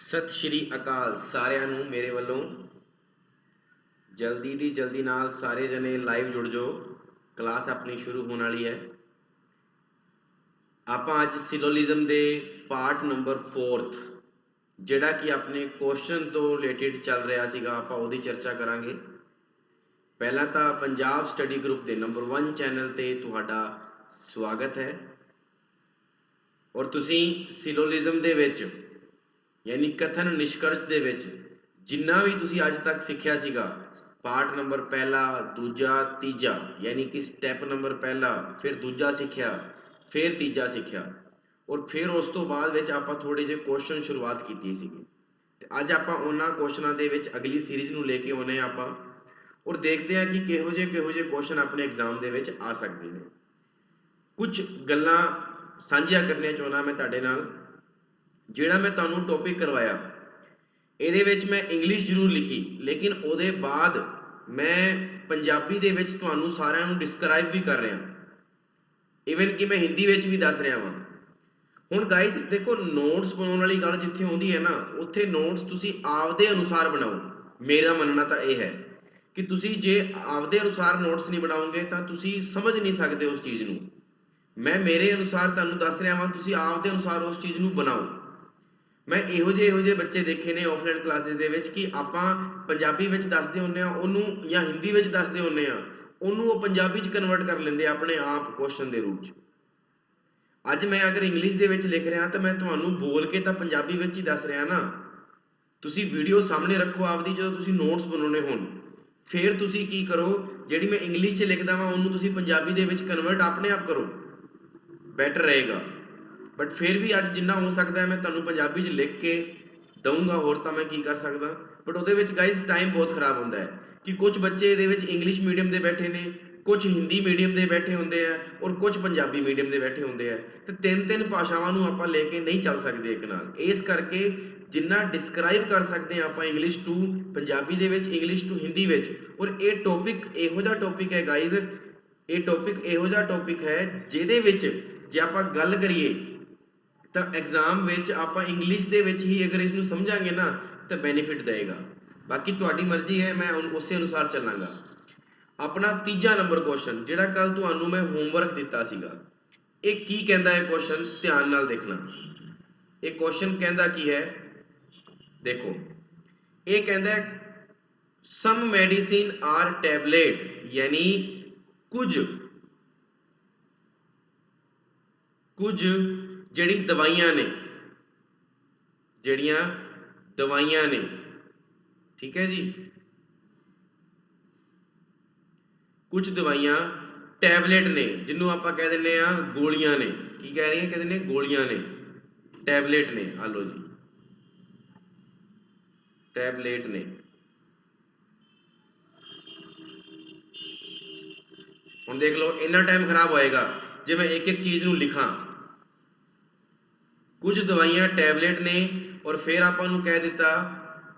सत श्री अकाल सारिਆਂ ਨੂੰ ਮੇਰੇ ਵੱਲੋਂ जल्दी ਦੀ जल्दी ਨਾਲ ਸਾਰੇ ਜਣੇ ਲਾਈਵ ਜੁੜ ਜਾਓ। ਕਲਾਸ ਆਪਣੀ ਸ਼ੁਰੂ ਹੋਣ ਵਾਲੀ ਹੈ। ਆਪਾਂ ਅੱਜ ਸਿਲੋਲਿਜ਼ਮ ਦੇ ਪਾਰਟ ਨੰਬਰ 4th ਜਿਹੜਾ ਕਿ ਆਪਣੇ ਕੁਐਸਚਨ ਤੋਂ ਰਿਲੇਟਡ ਚੱਲ ਰਿਹਾ ਸੀਗਾ, ਆਪਾਂ ਉਹਦੀ ਚਰਚਾ ਕਰਾਂਗੇ। ਪਹਿਲਾਂ ਤਾਂ ਪੰਜਾਬ ਸਟੱਡੀ ਗਰੁੱਪ ਦੇ ਨੰਬਰ 1 ਚੈਨਲ ਤੇ ਤੁਹਾਡਾ ਸਵਾਗਤ ਹੈ ਔਰ ਤੁਸੀਂ ਸਿਲੋਲਿਜ਼ਮ ਦੇ ਵਿੱਚ यानी कथन निष्कर्ष दे विच जिन्ना भी तुसी अज तक सीखिया सीगा, पार्ट नंबर पहला दूजा तीजा, यानी कि स्टैप नंबर पहला फिर दूजा सीखिया फिर तीजा सीखिया और फिर उस तो बाद विच आपां थोड़े जे क्वेश्चन शुरुआत कीती सीगी। ते अज आपां उन्हां क्वेश्चनां दे विच अगली सीरीज़ नूं लेके आउने आपां और देखते हैं कि किहो जे क्वेश्चन अपने एग्जाम दे विच आ सकदे ने। कुछ गल्लां सांझियां करनियां चाहुंदा मैं तुहाडे नाल। ਜਿਹੜਾ मैं ਤੁਹਾਨੂੰ टॉपिक करवाया ਇਹਦੇ ਵਿੱਚ मैं इंग्लिश जरूर लिखी, लेकिन ਉਹਦੇ बाद मैं पंजाबी ਦੇ ਵਿੱਚ ਤੁਹਾਨੂੰ ਸਾਰਿਆਂ ਨੂੰ डिस्क्राइब भी कर ਰਿਹਾ, इवन कि मैं हिंदी ਵਿੱਚ भी ਦੱਸ ਰਿਹਾ ਹਾਂ। ਹੁਣ गाइज देखो, नोट्स बनाਉਣ वाली ਗੱਲ ਜਿੱਥੇ ਹੁੰਦੀ ਹੈ ਨਾ, ਉੱਥੇ ਨੋਟਸ ਤੁਸੀਂ ਆਪਦੇ ਅਨੁਸਾਰ ਬਣਾਓ। ਮੇਰਾ ਮੰਨਣਾ ਤਾਂ ਇਹ ਹੈ ਕਿ ਤੁਸੀਂ ਜੇ ਆਪਦੇ ਅਨੁਸਾਰ ਨੋਟਸ ਨਹੀਂ ਬਣਾਓਗੇ ਤਾਂ ਤੁਸੀਂ ਸਮਝ ਨਹੀਂ ਸਕਦੇ ਉਸ ਚੀਜ਼ ਨੂੰ। मैं मेरे अनुसार ਤੁਹਾਨੂੰ ਦੱਸ ਰਿਹਾ ਹਾਂ, ਤੁਸੀਂ ਆਪਦੇ ਅਨੁਸਾਰ ਉਸ ਚੀਜ਼ ਨੂੰ ਬਣਾਓ। मैं ਇਹੋ ਜਿਹੇ ਬੱਚੇ ਦੇਖੇ ਨੇ ਆਫਲਾਈਨ ਕਲਾਸਿਸ ਦੇ ਵਿੱਚ ਕਿ ਆਪਾਂ ਪੰਜਾਬੀ ਵਿੱਚ ਦੱਸਦੇ ਹੁੰਨੇ ਆ ਉਹਨੂੰ ਜਾਂ ਹਿੰਦੀ ਵਿੱਚ ਦੱਸਦੇ ਹੁੰਨੇ ਆ ਉਹਨੂੰ, ਉਹ ਪੰਜਾਬੀ 'ਚ ਕਨਵਰਟ ਕਰ ਲੈਂਦੇ ਆਪਣੇ ਆਪ ਕੁਐਸਚਨ ਦੇ ਰੂਪ 'ਚ। ਅੱਜ ਮੈਂ ਅਗਰ ਇੰਗਲਿਸ਼ ਦੇ ਵਿੱਚ ਲਿਖ ਰਿਹਾ ਤਾਂ ਮੈਂ ਤੁਹਾਨੂੰ ਬੋਲ ਕੇ ਤਾਂ ਪੰਜਾਬੀ ਵਿੱਚ ਹੀ ਦੱਸ ਰਿਹਾ ਨਾ। ਤੁਸੀਂ ਵੀਡੀਓ ਸਾਹਮਣੇ ਰੱਖੋ ਆਪਦੀ, ਜਦੋਂ ਤੁਸੀਂ ਨੋਟਸ ਬਣਾਉਣੇ ਹੋਣ ਫਿਰ ਤੁਸੀਂ ਕੀ ਕਰੋ, ਜਿਹੜੀ ਮੈਂ ਇੰਗਲਿਸ਼ 'ਚ ਲਿਖਦਾ ਵਾਂ ਉਹਨੂੰ ਤੁਸੀਂ ਪੰਜਾਬੀ ਦੇ ਵਿੱਚ ਕਨਵਰਟ ਆਪਣੇ ਆਪ ਕਰੋ, ਬੈਟਰ ਰਹੇਗਾ। बट फिर भी अज जिन्ना हो सकता है मैं तुहानूं पंजाबी च लिख के दूंगा, होर तां मैं की कर सकदा। बट उहदे विच गाइज टाइम बहुत खराब होंदा है कि कुछ बच्चे इहदे विच इंग्लिश मीडियम दे बैठे ने, कुछ हिंदी मीडियम दे बैठे हुंदे आ और कुछ पंजाबी मीडियम दे बैठे हुंदे आ। ते तीन भाषावां नूं आपां लेके नहीं चल सकदे एक नाल। इस करके जिन्ना डिस्क्राइब कर सकते हैं आपां इंग्लिश टू पंजाबी दे विच, इंग्लिश टू हिंदी विच। और ये टॉपिक इहो जिहा टॉपिक है गाइज, ये टॉपिक इहो जिहा टॉपिक है जिहदे विच जे आपां गल करिए तो एग्जाम विच आपां इंग्लिश दे विच ही अगर इसनूं समझांगे ना तो बेनीफिट देगा। बाकी तुहाडी मर्जी है, मैं उस अनुसार चलांगा। अपना तीजा नंबर क्वेश्चन जिहड़ा कल तुहानूं मैं होमवर्क दिता सीगा, ये की कहंदा है क्वेश्चन, ध्यान नाल देखना। ये क्वेश्चन कहंदा की है, देखो ये कहंदा है सम मेडिसिन आर टैबलेट, यानी कुछ ਜਿਹੜੀ ਦਵਾਈਆਂ ਨੇ, ਜਿਹੜੀਆਂ ਦਵਾਈਆਂ ਨੇ, ठीक है जी, कुछ दवाइयां टैबलेट ने जिन्हों आप कह दें गोलियां ने। की कह रही कहते हैं गोलियां ने, टैबलेट ने। आ लो जी, टैबलेट ने। हुण देख लो, इन्ना टाइम खराब होएगा जे मैं एक एक चीज़ नूं लिखां। कुछ दवाइयां टैबलेट ने और फिर आपां नूं कह दिता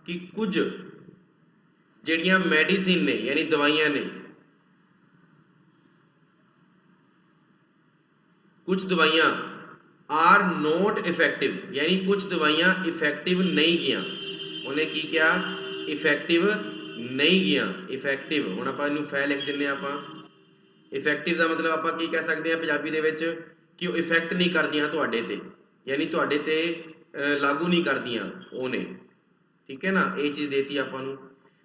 कि कुछ जिहड़ियां मैडिसिन ने, यानी दवाइयां ने। कुछ दवाइयां आर नॉट इफेक्टिव, यानी कुछ दवाइयां इफेक्टिव नहीं गियां। उन्हें की क्या, इफेक्टिव नहीं गियां। इफेक्टिव हुण आपां इहनूं फै लिख दिंदे आपां। इफेक्टिव का मतलब आपां की कह सकते हैं पंजाबी दे विच कि वो इफेक्ट नहीं करदियां तुहाडे ते, यानी तुहाडे ते लागू नहीं करदियां ओने। ठीक है ना, ये चीज़ देती आपां नूं।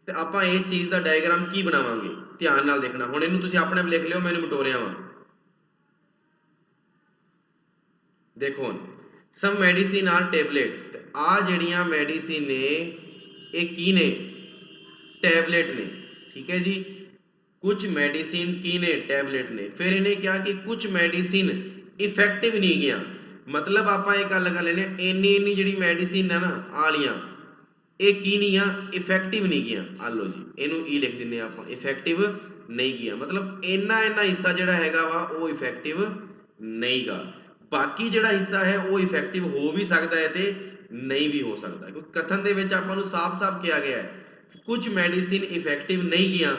ते आपां इस चीज़ का डायग्राम की बनावांगे, ध्यान नाल देखना। हुण इहनूं तुसीं अपने आप लिख लिओ, मैं इहनूं बटोरिया वां। देखो सम मैडिसिन आर टैबलेट, आ जड़ियां मैडिसिन ने ये की ने, टैबलेट ने। ठीक है जी, कुछ मैडिसिन की ने, टैबलेट ने। फिर इन्हें क्या कि कुछ मैडिसिन इफेक्टिव नहीं गया, मतलब आप एक गल कर लेने इन्नी इन्नी जी मैडिसिन है ना आलियां, ये की नहीं आ, इफेक्टिव नहीं गया। आ लो जी, इनू ई लिख दें आप, इफेक्टिव नहीं गया, मतलब इन्ना इन्ना हिस्सा जोड़ा है वा वो इफेक्टिव नहीं गा। बाकी जोड़ा हिस्सा है वो इफेक्टिव हो भी सकता है तो नहीं भी हो सकता, क्योंकि कथन के आपको साफ साफ कहा गया है कुछ मैडिसिन इफेक्टिव नहीं गया।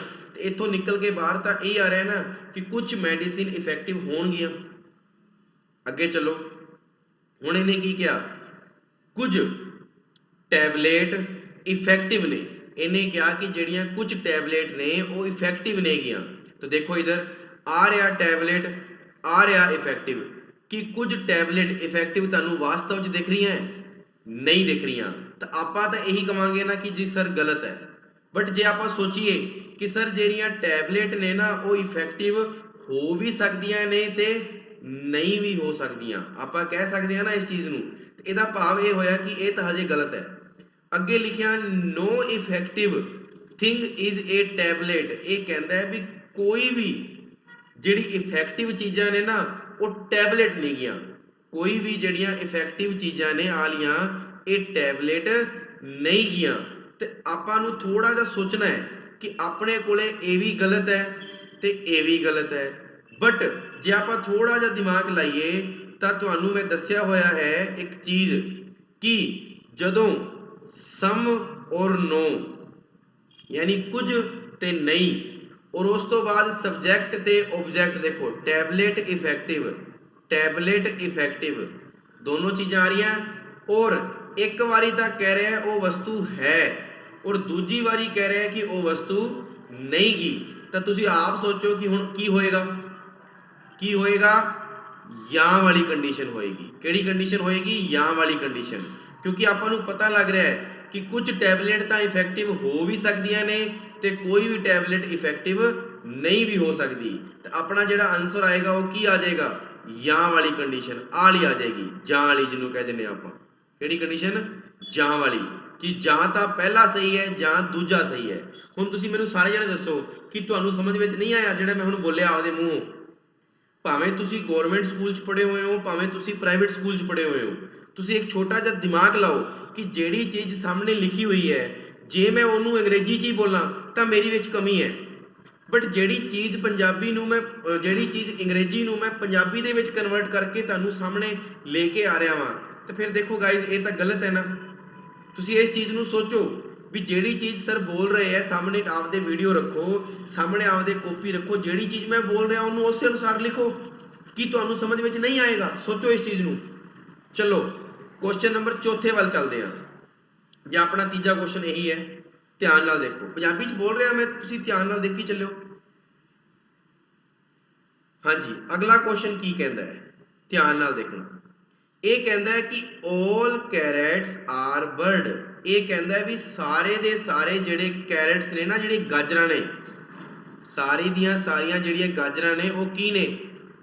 इतों निकल के बाहर तो ये आ रहा है ना कि कुछ मैडिसिन इफेक्टिव होणगियां। अगे चलो, हुण इन्हें की किया, कुछ टैबलेट इफेक्टिव ने, इन्हें कहा कि ਜਿਹੜੀਆਂ कुछ टैबलेट ने वो इफेक्टिव ने गया। तो देखो इधर आ रहा टैबलेट, आ रहा इफेक्टिव, कि कुछ टैबलेट इफेक्टिव ਤੁਹਾਨੂੰ वास्तव च दिख रही हैं, नहीं दिख रही। तो ਆਪਾਂ ਤਾਂ ਇਹੀ ਕਵਾਂਗੇ ਨਾ ਕਿ ਜੀ ਸਰ ਗਲਤ ਹੈ। बट जे आप सोचिए कि सर ਜਿਹੜੀਆਂ टैबलेट ने ना वो इफेक्टिव हो भी ਸਕਦੀਆਂ ਨੇ ਤੇ नहीं भी हो ਸਕਦੀਆਂ, ਆਪਾਂ ਕਹਿ ਸਕਦੇ ਹਾਂ ਨਾ ਇਸ ਚੀਜ਼ ਨੂੰ। ਇਹਦਾ ਭਾਵ ਇਹ ਹੋਇਆ ਕਿ ਇਹ ਤਾਂ ਹਜੇ ਗਲਤ ਹੈ। ਅੱਗੇ ਲਿਖਿਆ no effective thing is a tablet, ਇਹ ਕਹਿੰਦਾ ਹੈ ਵੀ ਕੋਈ ਵੀ ਜਿਹੜੀ ਇਫੈਕਟਿਵ ਚੀਜ਼ਾਂ ਨੇ ਨਾ ਉਹ ਟੈਬਲੇਟ ਨਹੀਂ ਗੀਆਂ। ਕੋਈ ਵੀ ਜਿਹੜੀਆਂ ਇਫੈਕਟਿਵ ਚੀਜ਼ਾਂ ਨੇ ਆਲੀਆਂ ਇਹ ਟੈਬਲੇਟ ਨਹੀਂ ਗੀਆਂ। ਤੇ ਆਪਾਂ ਨੂੰ ਥੋੜਾ ਜਿਹਾ ਸੋਚਣਾ ਹੈ ਕਿ ਆਪਣੇ ਕੋਲੇ ਇਹ ਵੀ ਗਲਤ ਹੈ ਤੇ ਇਹ ਵੀ ਗਲਤ ਹੈ। ਬਟ ਜੇ ਆਪਾਂ ਥੋੜਾ ਜਿਹਾ ਦਿਮਾਗ ਲਾਈਏ ਤਾਂ ਤੁਹਾਨੂੰ ਮੈਂ ਦੱਸਿਆ ਹੋਇਆ ਹੈ ਇੱਕ ਚੀਜ਼ ਕਿ ਜਦੋਂ ਸਮ ਔਰ ਨੋ यानी कुछ ते नहीं और उस तो बाद सबजैक्ट ते ऑब्जैक्ट, देखो टैबलेट इफेक्टिव दोनों चीज़ां आ रही हैं। और एक बारी तो कह रहे हैं वो वस्तु है और दूजी बारी कह रहे हैं कि वो वस्तु नहीं गी। तो तुसी आप सोचो कि हुण की होएगा या वाली कंडीशन होएगी। किहड़ी कंडीशन होएगी? या वाली कंडीशन, क्योंकि आपां नूं पता लग रहा है कि कुछ टैबलेट तो इफेक्टिव हो भी सकदियां ने ते कोई भी टैबलेट इफेक्टिव नहीं भी हो सकती। तो अपना जिहड़ा आंसर आएगा वो की आ जाएगा? या वाली कंडीशन आ वाली आ जाएगी, जां वाली जिन्हों कह दिंदे आपां। किहड़ी कंडीशन? जां वाली, कि जां तां पहला सही है जां दूजा सही है। हुण तुसीं मैनूं सारे जणे दसो कि तुहानूं समझ विच नहीं आया जिहड़ा मैं हुण बोलिया आपदे मूंहों। भावें तुसीं गौरमेंट स्कूल च पढ़े हुए हो, भावें तुसीं प्राइवेट स्कूल च पढ़े हुए हो, तुसीं एक छोटा जिहा दिमाग लाओ कि ਜਿਹੜੀ ਚੀਜ਼ ਸਾਹਮਣੇ ਲਿਖੀ ਹੋਈ ਹੈ ਜੇ ਮੈਂ ਉਹਨੂੰ ਅੰਗਰੇਜ਼ੀ 'ਚ ਹੀ ਬੋਲਾਂ ਤਾਂ ਮੇਰੀ ਵਿੱਚ ਕਮੀ ਹੈ। ਬਟ ਜਿਹੜੀ ਚੀਜ਼ ਪੰਜਾਬੀ ਨੂੰ ਮੈਂ ਜਿਹੜੀ ਚੀਜ਼ ਅੰਗਰੇਜ਼ੀ ਨੂੰ ਮੈਂ ਪੰਜਾਬੀ ਦੇ ਵਿੱਚ ਕਨਵਰਟ ਕਰਕੇ ਤੁਹਾਨੂੰ ਸਾਹਮਣੇ ਲੈ ਕੇ ਆ ਰਿਹਾ ਵਾਂ, ਤਾਂ ਫਿਰ ਦੇਖੋ ਗਾਇਜ਼ ਇਹ ਤਾਂ ਗਲਤ ਹੈ ਨਾ। ਤੁਸੀਂ ਇਸ ਚੀਜ਼ ਨੂੰ ਸੋਚੋ ਵੀ ਜਿਹੜੀ ਚੀਜ਼ ਸਰ ਬੋਲ ਰਹੇ ਹੈ ਸਾਹਮਣੇ ਆਪਦੇ ਵੀਡੀਓ ਰੱਖੋ, ਸਾਹਮਣੇ ਆਪਦੇ ਕਾਪੀ ਰੱਖੋ, ਜਿਹੜੀ ਚੀਜ਼ ਮੈਂ ਬੋਲ ਰਿਹਾ ਉਹਨੂੰ ਉਸੇ ਅਨੁਸਾਰ ਲਿਖੋ। ਕੀ ਤੁਹਾਨੂੰ ਸਮਝ ਵਿੱਚ ਨਹੀਂ ਆਏਗਾ? ਸੋਚੋ ਇਸ ਚੀਜ਼ ਨੂੰ। ਚਲੋ क्वेश्चन नंबर चौथे वाल चलते हैं, ਜਾਂ अपना तीजा क्वेश्चन यही है। ध्यान नाल देखो, पंजाबी च बोल रहा मैं, तुसीं ध्यान नाल देखी चलो। हाँ जी, अगला क्वेश्चन की कहता है, ध्यान नाल देखना। ये कहता है कि ऑल कैरेट्स आर बर्ड, ये कहता है भी सारे दे सारे जिहड़े कैरेट्स ने ना, जिहड़ी गाजरां ने, सारी दियां सारियां जिहड़ियां गाजरां ने वो की ने?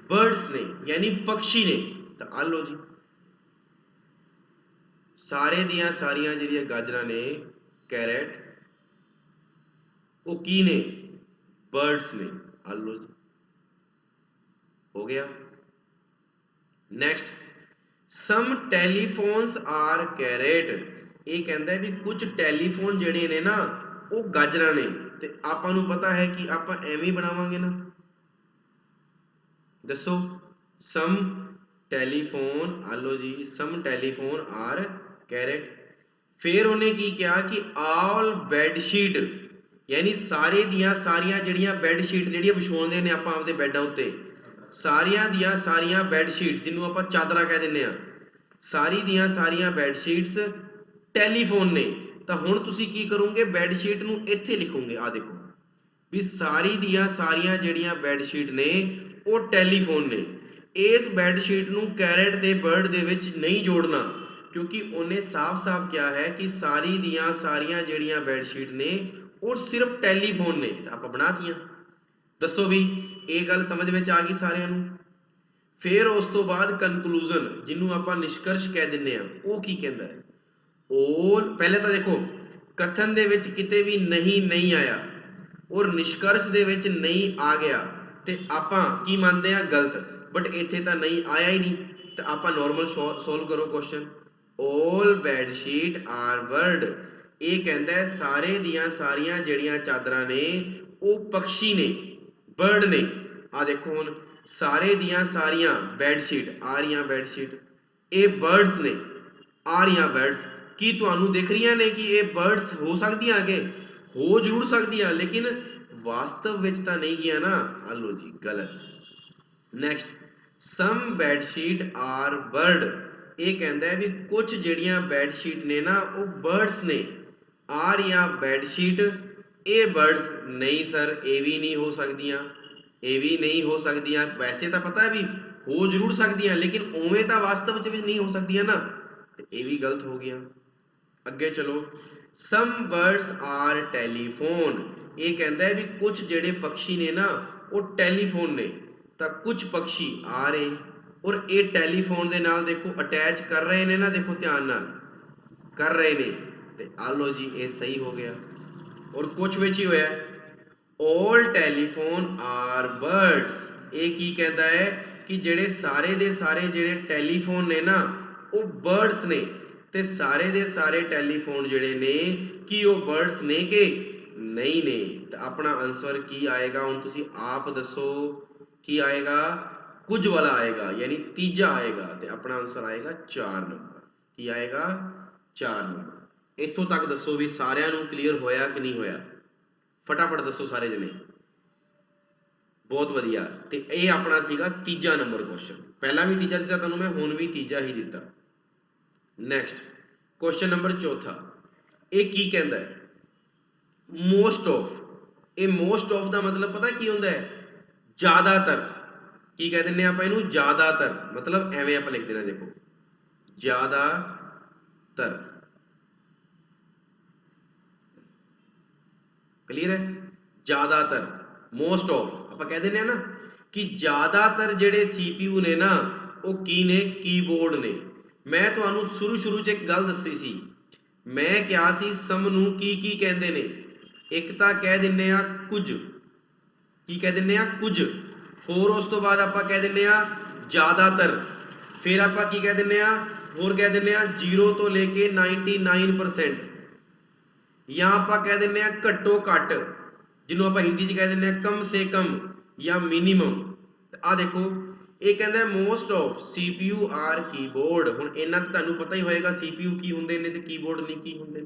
बर्ड्स ने, यानी पक्षी ने। तो आ लो जी, सारे दियां सारियां जिहड़ियां गाजरां ने कैरेट वो की ने? बर्ड्स ने। आ लो जी, हो गया। नैक्सट, सम टैलीफोन्स आर कैरेट, ये कहता है भी कुछ टैलीफोन जिहड़े ने ना वो गाजरां ने। ते आपां नूं पता है कि आपां एवें बनावांगे ना, दसो। सम टैलीफोन, आ लो जी, सम टैलीफोन आर कैरेट। फिर उन्हें की कहा कि ऑल बैडशीट, यानी सारे दियां सारियां जिहड़ियां बैडशीट जिहड़ियां विछाउंदे ने आपां आपदे बैडां उत्ते, सारियां दियां सारियां बैडशीट्स जिन्हों आपां चादरा कह दिंदे आ, सारी दियां सारियां बैडशीट्स टैलीफोन ने। तो हुण तुसीं की करोगे? बैडशीट नूं इत्थे लिखोगे, आ देखो भी सारी दियां सारियां जिहड़ियां बैडशीट ने वो टैलीफोन ने। इस बैडशीट नूं कैरेट ते बर्ड दे विच नहीं जोड़ना, क्योंकि उन्हें साफ साफ क्या है कि सारी दियां सारियां जिहड़ियां बैडशीट ने वो सिर्फ टैलीफोन ने। आप बनातियां, दसो भी ये गल समझ में आ गई सारियां नूं? फिर उस तो बाद कंकलूजन, जिन्हों आप निष्कर्ष कह दिंदे आ, वो की कहंदा है? ओल, पहले तो देखो कथन दे विच किते भी नहीं आया और निष्कर्ष दे विच नहीं आ गया ते आपां की मानते हैं? गलत। बट इत्थे तो नहीं आया ही नहीं, तो आपां नॉर्मल सोल्व करो question. All bedsheet are bird, ये कहता है सारे दियां सारियां जिहड़ियां चादरां ने वो पक्षी ने, बर्ड ने। आ देखो हुण सारे दियां सारियां बैडशीट, आ रही बैडशीट, ये बर्ड्स ने, आ रही बर्ड्स। की तुहानूं दिख रही ने कि ये बर्ड्स हो सकदियां? आगे हो जरूर सकदियां, लेकिन वास्तव विच तां नहीं गया ना। आ लो जी, गलत। Next, some bedsheet are bird, ਇਹ ਕਹਿੰਦਾ ਹੈ ਵੀ ਕੁਝ ਜਿਹੜੀਆਂ ਬੈਡਸ਼ੀਟ ਨੇ ਨਾ ਉਹ ਬਰਡਸ ਨੇ। ਆ ਰਹੀਆਂ ਬੈਡਸ਼ੀਟ ਇਹ ਬਰਡਸ ਨਹੀਂ ਸਰ, ਇਹ ਵੀ ਨਹੀਂ ਹੋ ਸਕਦੀਆਂ, ਇਹ ਵੀ ਨਹੀਂ ਹੋ ਸਕਦੀਆਂ। ਵੈਸੇ ਤਾਂ ਪਤਾ ਹੈ ਵੀ ਹੋ ਜ਼ਰੂਰ ਸਕਦੀਆਂ, ਲੇਕਿਨ ਉਵੇਂ ਤਾਂ ਵਾਸਤਵ ਵਿੱਚ ਵੀ ਨਹੀਂ ਹੋ ਸਕਦੀਆਂ ਨਾ, ਤੇ ਇਹ ਵੀ ਗਲਤ ਹੋ ਗਿਆ। ਅੱਗੇ ਚਲੋ, ਸਮ ਬਰਡਸ ਆਰ ਟੈਲੀਫੋਨ। ਇਹ ਕਹਿੰਦਾ ਹੈ ਵੀ ਕੁਝ ਜਿਹੜੇ ਪੰਛੀ ਨੇ ਨਾ ਉਹ ਟੈਲੀਫੋਨ ਨੇ, ਤਾਂ ਕੁਝ ਪੰਛੀ ਆ ਰਹੇ ਔਰ ਇਹ ਟੈਲੀਫੋਨ ਦੇ ਨਾਲ ਦੇਖੋ ਅਟੈਚ ਕਰ ਰਹੇ ਨੇ ਨਾ, ਦੇਖੋ ਧਿਆਨ ਨਾਲ ਕਰ ਰਹੇ ਨੇ, ਤੇ ਆ ਲੋ ਜੀ ਇਹ ਸਹੀ ਹੋ ਗਿਆ। ਔਰ ਕੁਝ ਵਿੱਚ ਹੀ ਹੋਇਆ all telephone are birds। ਇਹ ਕੀ ਕਹਿੰਦਾ ਹੈ ਕਿ ਜਿਹੜੇ ਸਾਰੇ ਦੇ ਸਾਰੇ ਜਿਹੜੇ ਟੈਲੀਫੋਨ ਨੇ ਨਾ ਉਹ ਬਰਡਸ ਨੇ, ਤੇ ਸਾਰੇ ਦੇ ਸਾਰੇ ਟੈਲੀਫੋਨ ਜਿਹੜੇ ਨੇ ਕੀ ਉਹ ਬਰਡਸ ਨੇ ਕਿ ਨਹੀਂ ਨੇ। ਤਾਂ ਆਪਣਾ ਆਨਸਰ ਕੀ ਆਏਗਾ ਹੁਣ ਤੁਸੀਂ ਆਪ ਦੱਸੋ, ਕੀ ਆਏਗਾ? ਕੁਝ ਵਾਲਾ ਆਏਗਾ, ਯਾਨੀ ਤੀਜਾ ਆਏਗਾ, ਤੇ ਆਪਣਾ ਆਨਸਰ ਆਏਗਾ 4 ਨੰਬਰ। ਕੀ ਆਏਗਾ? 4 ਨੰਬਰ। ਇੱਥੋਂ ਤੱਕ ਦੱਸੋ ਵੀ ਸਾਰਿਆਂ ਨੂੰ ਕਲੀਅਰ ਹੋਇਆ ਕਿ ਨਹੀਂ ਹੋਇਆ? ਫਟਾਫਟ ਦੱਸੋ ਸਾਰੇ ਜਣੇ। ਬਹੁਤ ਵਧੀਆ। ਤੇ ਇਹ ਆਪਣਾ ਸੀਗਾ ਤੀਜਾ ਨੰਬਰ ਕੁਐਸਚਨ। ਪਹਿਲਾਂ ਵੀ ਤੀਜਾ ਦਿੱਤਾ ਤੁਹਾਨੂੰ ਮੈਂ, ਹੁਣ ਵੀ ਤੀਜਾ ਹੀ ਦਿੱਤਾ। ਨੈਕਸਟ ਕੁਐਸਚਨ ਨੰਬਰ ਚੌਥਾ, ਇਹ ਕੀ ਕਹਿੰਦਾ ਹੈ? Most of. ਇਹ ਮੋਸਟ ਆਫ ਦਾ ਮਤਲਬ ਪਤਾ ਕੀ ਹੁੰਦਾ ਹੈ? ਜ਼ਿਆਦਾਤਰ। ਕੀ ਕਹਿ ਦਿੰਦੇ ਆਪਾਂ ਇਹਨੂੰ? ਜ਼ਿਆਦਾਤਰ। ਮਤਲਬ ਐਵੇਂ ਆਪਾਂ ਲਿਖ ਦੇਣਾ, ਦੇਖੋ ਜ਼ਿਆਦਾਤਰ। ਕਲੀਅਰ ਹੈ? ਜ਼ਿਆਦਾਤਰ, ਮੋਸਟ ਆਫ ਆਪਾਂ ਕਹਿ ਦਿੰਦੇ ਆ ਨਾ ਕਿ ਜ਼ਿਆਦਾਤਰ ਜਿਹੜੇ CPU ਨੇ ਨਾ ਉਹ ਕੀ ਨੇ? ਕੀਬੋਰਡ ਨੇ। ਮੈਂ ਤੁਹਾਨੂੰ ਸ਼ੁਰੂ 'ਚ ਇੱਕ ਗੱਲ ਦੱਸੀ ਸੀ, ਮੈਂ ਕਿਹਾ ਸੀ ਸਮ ਨੂੰ ਕੀ ਕਹਿੰਦੇ ਨੇ? ਇੱਕ ਤਾਂ ਕਹਿ ਦਿੰਦੇ ਆ ਕੁਝ, ਕੀ ਕਹਿ ਦਿੰਦੇ ਆ? ਕੁਝ। ਹੋਰ ਉਸ ਤੋਂ ਬਾਅਦ ਆਪਾਂ ਕਹਿ ਦਿੰਦੇ ਆ ਜ਼ਿਆਦਾਤਰ। ਫਿਰ ਆਪਾਂ ਕੀ ਕਹਿ ਦਿੰਦੇ ਆ? ਹੋਰ ਕਹਿ ਦਿੰਦੇ ਆ 0 ਤੋਂ ਲੈ ਕੇ 99%। ਜਾਂ ਆਪਾਂ ਕਹਿ ਦਿੰਦੇ ਆ ਘੱਟੋ ਘੱਟ, ਜਿਹਨੂੰ ਆਪਾਂ ਹਿੰਦੀ 'ਚ ਕਹਿ ਦਿੰਦੇ ਆ ਕਮ ਸੇ ਕਮ ਜਾਂ ਮਿਨੀਮਮ। ਆ ਦੇਖੋ ਇਹ ਕਹਿੰਦਾ most of CPU are keyboard. ਹੁਣ ਇਹਨਾਂ ਤਾਂ ਤੁਹਾਨੂੰ ਪਤਾ ਹੀ ਹੋਏਗਾ CPU ਕੀ ਹੁੰਦੇ ਨੇ ਤੇ ਕੀਬੋਰਡ ਨਹੀਂ ਕੀ ਹੁੰਦੇ।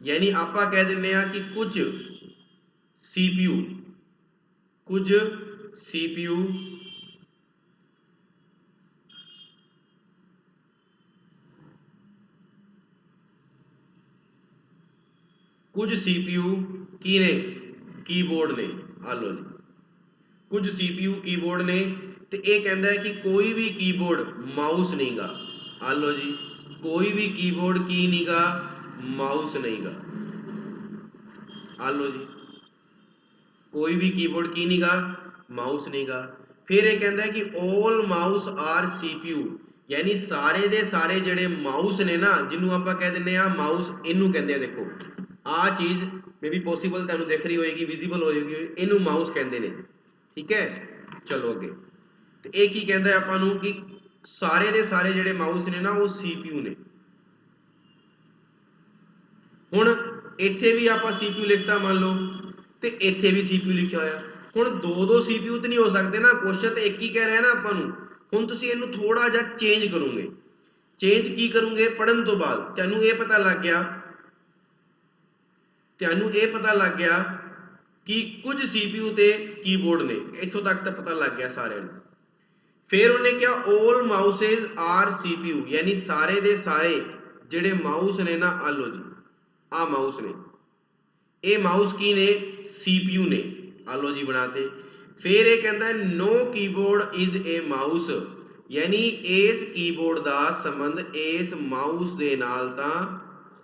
ਯਾਨੀ ਆਪਾਂ ਕਹਿ ਦਿੰਦੇ ਆ ਕਿ ਕੁਝ CPU ਕੁਝ CPU ਕੀ ਨੇ? ਕੀਬੋਰਡ ਨੇ। ਆ ਲੋ ਜੀ, ਕੁਝ CPU ਕੀਬੋਰਡ ਨੇ, ਤੇ ਇਹ ਕਹਿੰਦਾ ਹੈ ਕਿ ਕੋਈ ਵੀ ਕੀਬੋਰਡ ਮਾਊਸ ਨਹੀਂਗਾ। ਆ ਲੋ ਜੀ, ਕੋਈ ਵੀ ਕੀਬੋਰਡ ਕੀ ਨਹੀਂਗਾ? ਮਾਊਸ ਨਹੀਂਗਾ। ਆ ਲੋ ਜੀ, ਕੋਈ ਵੀ ਕੀਬੋਰਡ ਕੀ ਨਹੀਂਗਾ? ਮਾਊਸ ਨਹੀਂਗਾ। ਫਿਰ ਇਹ ਕਹਿੰਦਾ ਹੈ ਕਿ all ਮਾਊਸ ਆਰ CPU। ਯਾਨੀ ਸਾਰੇ ਦੇ ਸਾਰੇ ਜਿਹੜੇ ਮਾਊਸ ਨੇ ਨਾ, ਜਿਹਨੂੰ ਆਪਾਂ ਕਹਿ ਦਿੰਦੇ ਆ ਮਾਊਸ, ਇਹਨੂੰ ਕਹਿੰਦੇ ਆ, ਦੇਖੋ ਆ ਚੀਜ਼ ਮੇ ਵੀ ਪੋਸੀਬਲ ਤੁਹਾਨੂੰ ਦਿਖ ਰਹੀ ਹੋਏਗੀ, ਵਿਜ਼ੀਬਲ ਹੋ ਜਾਏਗੀ, ਇਹਨੂੰ ਮਾਊਸ ਕਹਿੰਦੇ ਨੇ। ਠੀਕ ਹੈ, ਚਲੋ ਅੱਗੇ। ਤੇ ਇਹ ਕੀ ਕਹਿੰਦਾ ਹੈ ਆਪਾਂ ਨੂੰ ਕਿ ਸਾਰੇ ਦੇ ਸਾਰੇ ਜਿਹੜੇ ਮਾਊਸ ਨੇ ਨਾ ਉਹ CPU ਨੇ। ਹੁਣ ਇੱਥੇ ਵੀ ਆਪਾਂ CPU ਲਿਖਤਾ ਮੰਨ ਲਓ, ਤੇ ਇੱਥੇ ਵੀ CPU ਲਿਖਿਆ ਹੋਇਆ। ਹੁਣ ਦੋ CPU ਤੇ ਨਹੀਂ ਹੋ ਸਕਦੇ ਨਾ, ਕੁਐਸਚਨ ਤੇ ਇੱਕ ਹੀ ਕਹਿ ਰਿਹਾ ਨਾ ਆਪਾਂ ਨੂੰ। ਹੁਣ ਤੁਸੀਂ ਇਹਨੂੰ ਥੋੜਾ ਜਿਹਾ ਚੇਂਜ ਕਰੋਗੇ। ਚੇਂਜ ਕੀ ਕਰੋਗੇ? ਪੜਨ ਤੋਂ ਬਾਅਦ ਤੁਹਾਨੂੰ ਇਹ ਪਤਾ ਲੱਗ ਗਿਆ ਕਿ ਕੁਝ CPU ਤੇ ਕੀਬੋਰਡ ਨੇ। ਇੱਥੋਂ ਤੱਕ ਤਾਂ ਪਤਾ ਲੱਗ ਗਿਆ ਸਾਰਿਆਂ ਨੂੰ। ਫਿਰ ਉਹਨੇ ਕਿਹਾ all ਮਾਊਸੇਸ ਆਰ CPU। ਯਾਨੀ ਸਾਰੇ ਦੇ ਸਾਰੇ ਜਿਹੜੇ ਮਾਊਸ ਨੇ ਨਾ, ਆ ਲੋ ਜੀ ਆ ਮਾਊਸ ਨੇ, ਇਹ ਮਾਊਸ ਕੀ ਨੇ? CPU ਨੇ। ਆ ਲੋ ਜੀ ਬਣਾਤੇ। ਫਿਰ ਇਹ ਕਹਿੰਦਾ no keyboard is a mouse। ਯਾਨੀ ਇਸ ਕੀਬੋਰਡ ਦਾ ਸੰਬੰਧ ਇਸ ਮਾਊਸ ਦੇ ਨਾਲ ਤਾਂ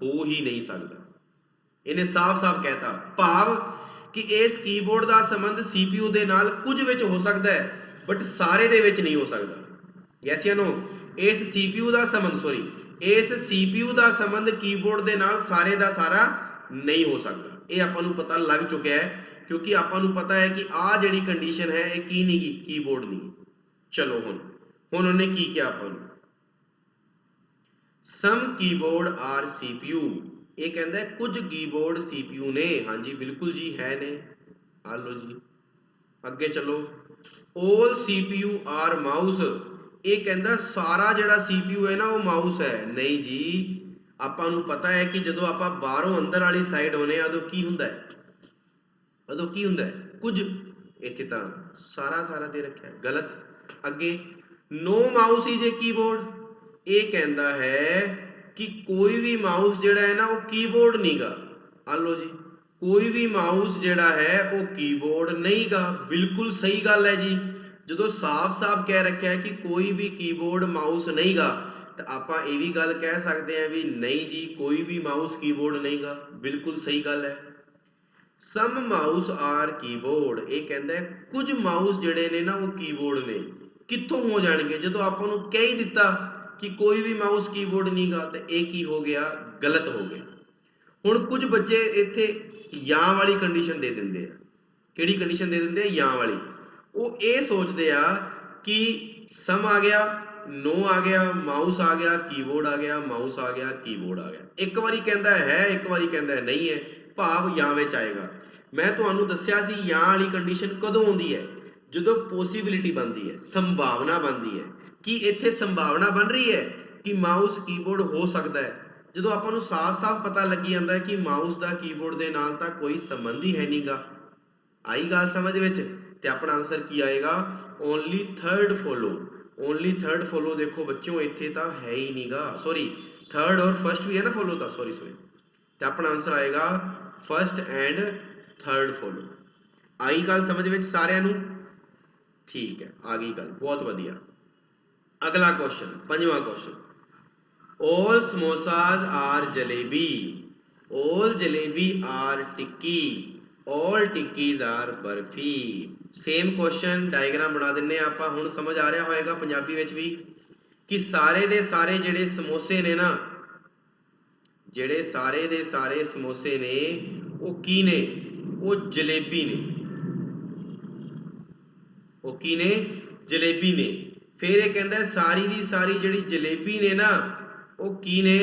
ਹੋ ਹੀ ਨਹੀਂ ਸਕਦਾ। ਇਹਨੇ ਸਾਫ਼-ਸਾਫ਼ ਕਹਿਤਾ, ਭਾਵ ਕਿ ਇਸ ਕੀਬੋਰਡ ਦਾ ਸੰਬੰਧ CPU ਦੇ ਨਾਲ ਕੁਝ ਵਿੱਚ ਹੋ ਸਕਦਾ ਹੈ, ਬਟ ਸਾਰੇ ਦੇ ਵਿੱਚ ਨਹੀਂ ਹੋ ਸਕਦਾ। ਯੈਸ ਜਾਂ ਨੋ? ਇਸ CPU ਦਾ ਸੰਬੰਧ ਕੀਬੋਰਡ ਦੇ ਨਾਲ ਸਾਰੇ ਦਾ ਸਾਰਾ ਨਹੀਂ ਹੋ ਸਕਦਾ। ਇਹ ਆਪਾਂ ਨੂੰ ਪਤਾ ਲੱਗ ਚੁੱਕਿਆ ਹੈ, ਕਿਉਂਕਿ ਆਪਾਂ ਨੂੰ ਪਤਾ ਹੈ ਕਿ ਆਹ ਜਿਹੜੀ ਕੰਡੀਸ਼ਨ ਹੈ ਇਹ ਕੀ ਨਹੀਂ, ਕੀਬੋਰਡ ਨਹੀਂ। ਚਲੋ ਹੁਣ ਉਹਨੇ ਕੀ ਕਿਹਾ ਆਪਾਂ ਨੂੰ? ਸਮ ਕੀਬੋਰਡ ਆਰ CPU। ਇਹ ਕਹਿੰਦਾ ਕੁਝ ਕੀਬੋਰਡ CPU ਨੇ। ਹਾਂਜੀ ਬਿਲਕੁਲ ਜੀ ਹੈ ਨੇ। ਆ ਲੋ ਜੀ, ਅੱਗੇ ਚਲੋ। all CPU are mouse. ਇਹ ਕਹਿੰਦਾ ਸਾਰਾ ਜਿਹੜਾ CPU ਹੈ ਨਾ ਉਹ ਮਾਊਸ ਹੈ। ਨਹੀਂ ਜੀ, ਆਪਾਂ ਨੂੰ ਪਤਾ ਹੈ ਕਿ ਜਦੋਂ ਆਪਾਂ ਬਾਹਰੋਂ ਅੰਦਰ ਵਾਲੀ ਸਾਈਡ ਆਉਨੇ ਆ ਉਦੋਂ ਕੀ ਹੁੰਦਾ ਹੈ? ਕੁਝ। ਇੱਥੇ ਤਾਂ ਸਾਰਾ ਦੇ ਰੱਖਿਆ, ਗਲਤ। ਅੱਗੇ no mouse is a keyboard। ये कहता है कि कोई भी माउस जिहड़ा है ना वो कीबोर्ड नहीं गा। आ लो जी, कोई भी माउस जिहड़ा है वो कीबोर्ड नहीं गा। बिल्कुल सही गल है जी। जो साफ साफ कह रखा है कि कोई भी कीबोर्ड माउस नहीं गा, तो आप ये भी गल कह सकते हैं भी नहीं जी कोई भी माउस कीबोर्ड नहीं गा। बिल्कुल सही गल है। सम माउस आर कीबोर्ड, ये कहता है कुछ माउस जिहड़े ने ना वो कीबोर्ड ने। कित्थों हो जाएंगे जो आप कह ही दिता कि कोई भी माउस कीबोर्ड नहीं गा, तो ये की हो गया, गलत हो गया। हुण कुछ बच्चे इत्थे या वाली कंडीशन दे दिंदे आ। किहड़ी कंडीशन दे दिंदे आ? या वाली। वो ये सोचते आ कि सम आ गया, नो आ गया, माउस आ गया, कीबोर्ड आ गया, माउस आ गया, कीबोर्ड आ गया। एक बारी कहता है एक बारी कहता है नहीं है, भाव या विच आएगा। मैं तुहानूं दस्सिया सी या वाली कंडीशन कदों आउंदी है? ਜਦੋਂ पॉसिबिलिटी बनती है, संभावना बनती है कि इत्थे संभावना बन रही है कि माउस कीबोर्ड हो सकता है। ਜਦੋਂ ਆਪਾਂ ਨੂੰ ਸਾਫ਼-ਸਾਫ਼ ਪਤਾ ਲੱਗੀ ਜਾਂਦਾ ਹੈ ਕਿ ਮਾਊਸ ਦਾ ਕੀਬੋਰਡ ਦੇ ਨਾਲ ਤਾਂ ਕੋਈ ਸੰਬੰਧ ਹੀ ਹੈ ਨਹੀਂਗਾ। ਆਈ ਗੱਲ ਸਮਝ ਵਿੱਚ? ਤੇ ਆਪਣਾ ਆਨਸਰ ਕੀ ਆਏਗਾ? Only third follow. Only third follow ਦੇਖੋ ਬੱਚਿਓ ਇੱਥੇ ਤਾਂ ਹੈ ਹੀ ਨਹੀਂਗਾ। ਸੌਰੀ, ਥਰਡ ਔਰ ਫਸਟ ਵੀ ਹੈ ਨਾ ਫੋਲੋ ਤਾਂ, ਸੌਰੀ ਤੇ ਆਪਣਾ ਆਨਸਰ ਆਏਗਾ ਫਸਟ ਐਂਡ ਥਰਡ ਫੋਲੋ। ਆਈ ਗੱਲ ਸਮਝ ਵਿੱਚ ਸਾਰਿਆਂ ਨੂੰ? ਠੀਕ ਹੈ, ਆ ਗਈ ਗੱਲ, ਬਹੁਤ ਵਧੀਆ। ਅਗਲਾ ਕੁਐਸਚਨ, ਪੰਜਵਾਂ question. All samosas are jalebi. All jalebi are tikki. All tikkis are barfi. Same question diagram बना दिन्ने आपां। हुण समझ आ रहा होएगा पंजाबी विच भी कि सारे दे सारे जिहड़े समोसे ने ना, जिहड़े सारे दे सारे समोसे ने वो की ने? वो जलेबी ने। वो की ने? जलेबी ने। फिर ये कहता है सारी दी सारी जिहड़ी जलेबी ने ना वो की ने?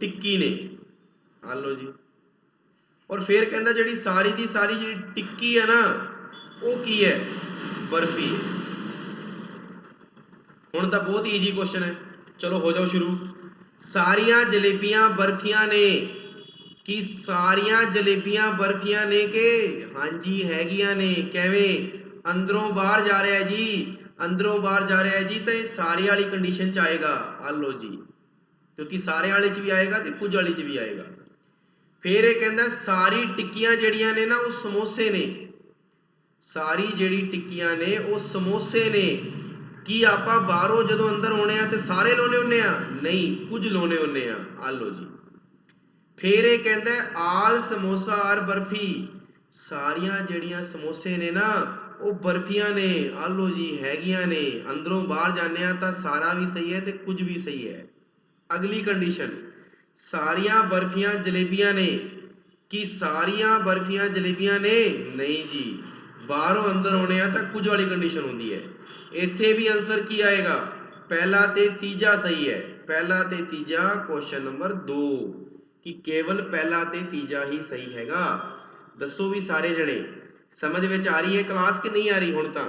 टिक्की ने। आ लो जी। और फिर कहता जिहड़ी सारी दी सारी जिहड़ी टिक्की है ना वो की है? बर्फी है। हुण तां बहुत ईजी क्वेश्चन है, चलो हो जाओ शुरू। सारियां जलेबियां बर्फियां ने। कि सारियां जलेबियां बर्फियां ने के? हाँ जी हैगियां ने। किवें? अंदरों बाहर जा रहा है जी, अंदरों बाहर जा रहा है जी, तो ये सारे वाली कंडीशन च आएगा। आ लो जी, क्योंकि सारे वाले च भी आएगा तो कुछ वाली च भी आएगा। फिर ये कहता सारी टिक्कियां जड़ियां ने ना वो समोसे ने। सारी जड़ी टिक्कियां ने वो समोसे ने। कि आपां बाहरों जदों अंदर आउणे आ ते सारे लाउने हुन्ने आ? नहीं, कुछ लाउने हुन्ने आ। आ लो जी। फिर ये कहता है आल समोसा आर बर्फी। सारियां जड़ियां समोसे ने ना वो बर्फियां ने। आ लो जी हैगियां ने। अंदरों बाहर जाने आ तां सारा भी सही है ते कुछ भी सही है। अगली कंडीशन, सारियां बर्फियां जलेबियां ने। कि सारियां बर्फियां जलेबियां ने? नहीं जी, बाहरों अंदर आने आ तां कुछ वाली कंडीशन होंदी है। इत्थे भी आंसर की आएगा? पहला ते तीजा सही है। पहला ते तीजा क्वेश्चन नंबर 2 कि केवल पहला ते तीजा ही सही हैगा। दसो भी सारे जने समझ विच आ रही है क्लास कि नहीं आ रही? हुण तां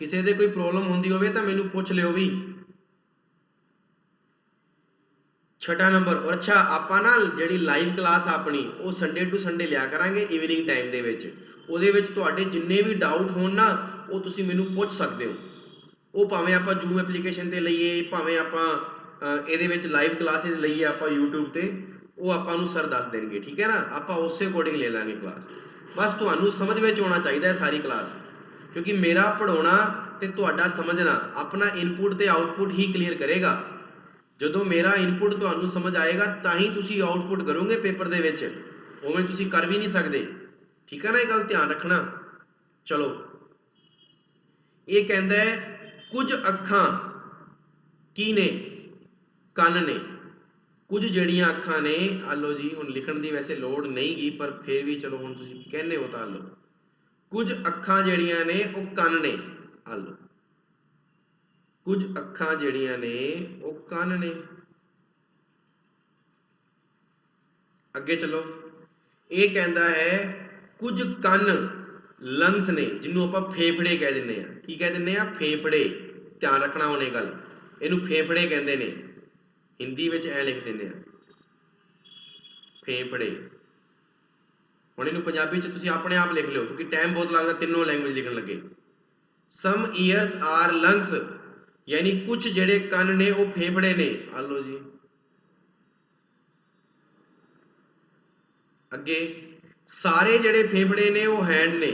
किसी दे कोई प्रॉब्लम होंदी होवे तां मैनूं पुछ लिओ भी। छठा नंबर। और अच्छा आपां ना जिहड़ी लाइव क्लास अपनी वो संडे टू संडे लिया करांगे इवनिंग टाइम दे विच। ਉਹਦੇ ਵਿੱਚ ਤੁਹਾਡੇ ਜਿੰਨੇ ਵੀ ਡਾਊਟ ਹੋਣ ਨਾ ਉਹ ਤੁਸੀਂ ਮੈਨੂੰ ਪੁੱਛ ਸਕਦੇ ਹੋ। ਉਹ ਭਾਵੇਂ ਆਪਾਂ ਜੂਮ ਐਪਲੀਕੇਸ਼ਨ ਤੇ ਲਈਏ, ਭਾਵੇਂ ਆਪਾਂ ਇਹਦੇ ਵਿੱਚ ਲਾਈਵ ਕਲਾਸਿਸ ਲਈਏ ਆਪਾਂ YouTube ਤੇ, ਉਹ ਆਪਾਂ ਨੂੰ ਸਰ ਦੱਸ ਦੇਣਗੇ। ਠੀਕ ਹੈ ਨਾ, ਆਪਾਂ ਉਸੇ ਅਕੋਰਡਿੰਗ ਲੈ ਲਾਂਗੇ ਕਲਾਸ। ਬਸ ਤੁਹਾਨੂੰ ਸਮਝ ਵਿੱਚ ਆਉਣਾ ਚਾਹੀਦਾ ਹੈ ਸਾਰੀ ਕਲਾਸ, ਕਿਉਂਕਿ ਮੇਰਾ ਪੜਾਉਣਾ ਤੇ ਤੁਹਾਡਾ ਸਮਝਣਾ ਆਪਣਾ ਇਨਪੁਟ ਤੇ ਆਊਟਪੁੱਟ ਹੀ ਕਲੀਅਰ ਕਰੇਗਾ। ਜਦੋਂ ਮੇਰਾ ਇਨਪੁਟ ਤੁਹਾਨੂੰ ਸਮਝ ਆਏਗਾ ਤਾਂ ਹੀ ਤੁਸੀਂ ਆਊਟਪੁੱਟ ਕਰੋਗੇ ਪੇਪਰ ਦੇ ਵਿੱਚ, ਉਵੇਂ ਤੁਸੀਂ ਕਰ ਵੀ ਨਹੀਂ ਸਕਦੇ। ठीक है ना, ये गल ध्यान रखना। चलो ये कहता है कुछ अखां की ने? कन ने। कुछ जड़ियां अखां ने। आ लो जी, हुण लिखण दी वैसे लोड़ नहीं गी पर फिर भी चलो हुण तुसीं कहने हो तां लो। कुछ अखां जड़ियां ने वो कन ने। आ लो, कुछ अखां जड़ियां ने वो कन ने। अगे चलो, ये कहता है कुछ कन लंग्स ने, जिन्हों आप फेफड़े कह दिंने आ। की कह दिंने आ? फेफड़े। ध्यान रखना होने गल, इनू फेफड़े कहते हैं। हिंदी में ऐ लिख दिंने आ फेफड़े। हुण इनू पंजाबी च तुसीं अपने आप लिख लो क्योंकि टाइम बहुत लगता तीनों लैंग्वेज लिखण लगे। Some ears are lungs. यानी कुछ जेड़े कन ने वो फेफड़े ने। आ लो जी अगे, सारे जेड़े फेफड़े ने वो हैंड ने।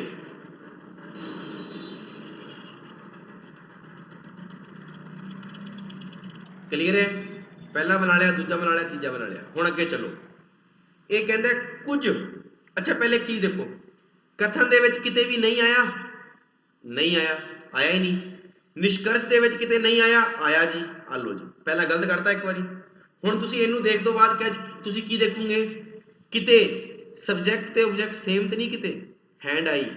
क्लीयर है? पहला बना लिया, दूजा बना लिया, तीजा बना लिया। हुण अगे चलो, ये कहंदा कुछ। अच्छा पहले एक चीज देखो, कथन दे विच किते भी नहीं आया, नहीं आया, आया ही नहीं। निष्कर्ष दे विच किते नहीं आया, आया जी। आ लो जी, पहला गलत करता एक बारी। हुण तुसीं इहनूं देख तो बाद क्या तुसीं की देखोगे, किते सब्जैक्ट ते ऑब्जैक्ट सेम तो नहीं, किते हैंड आई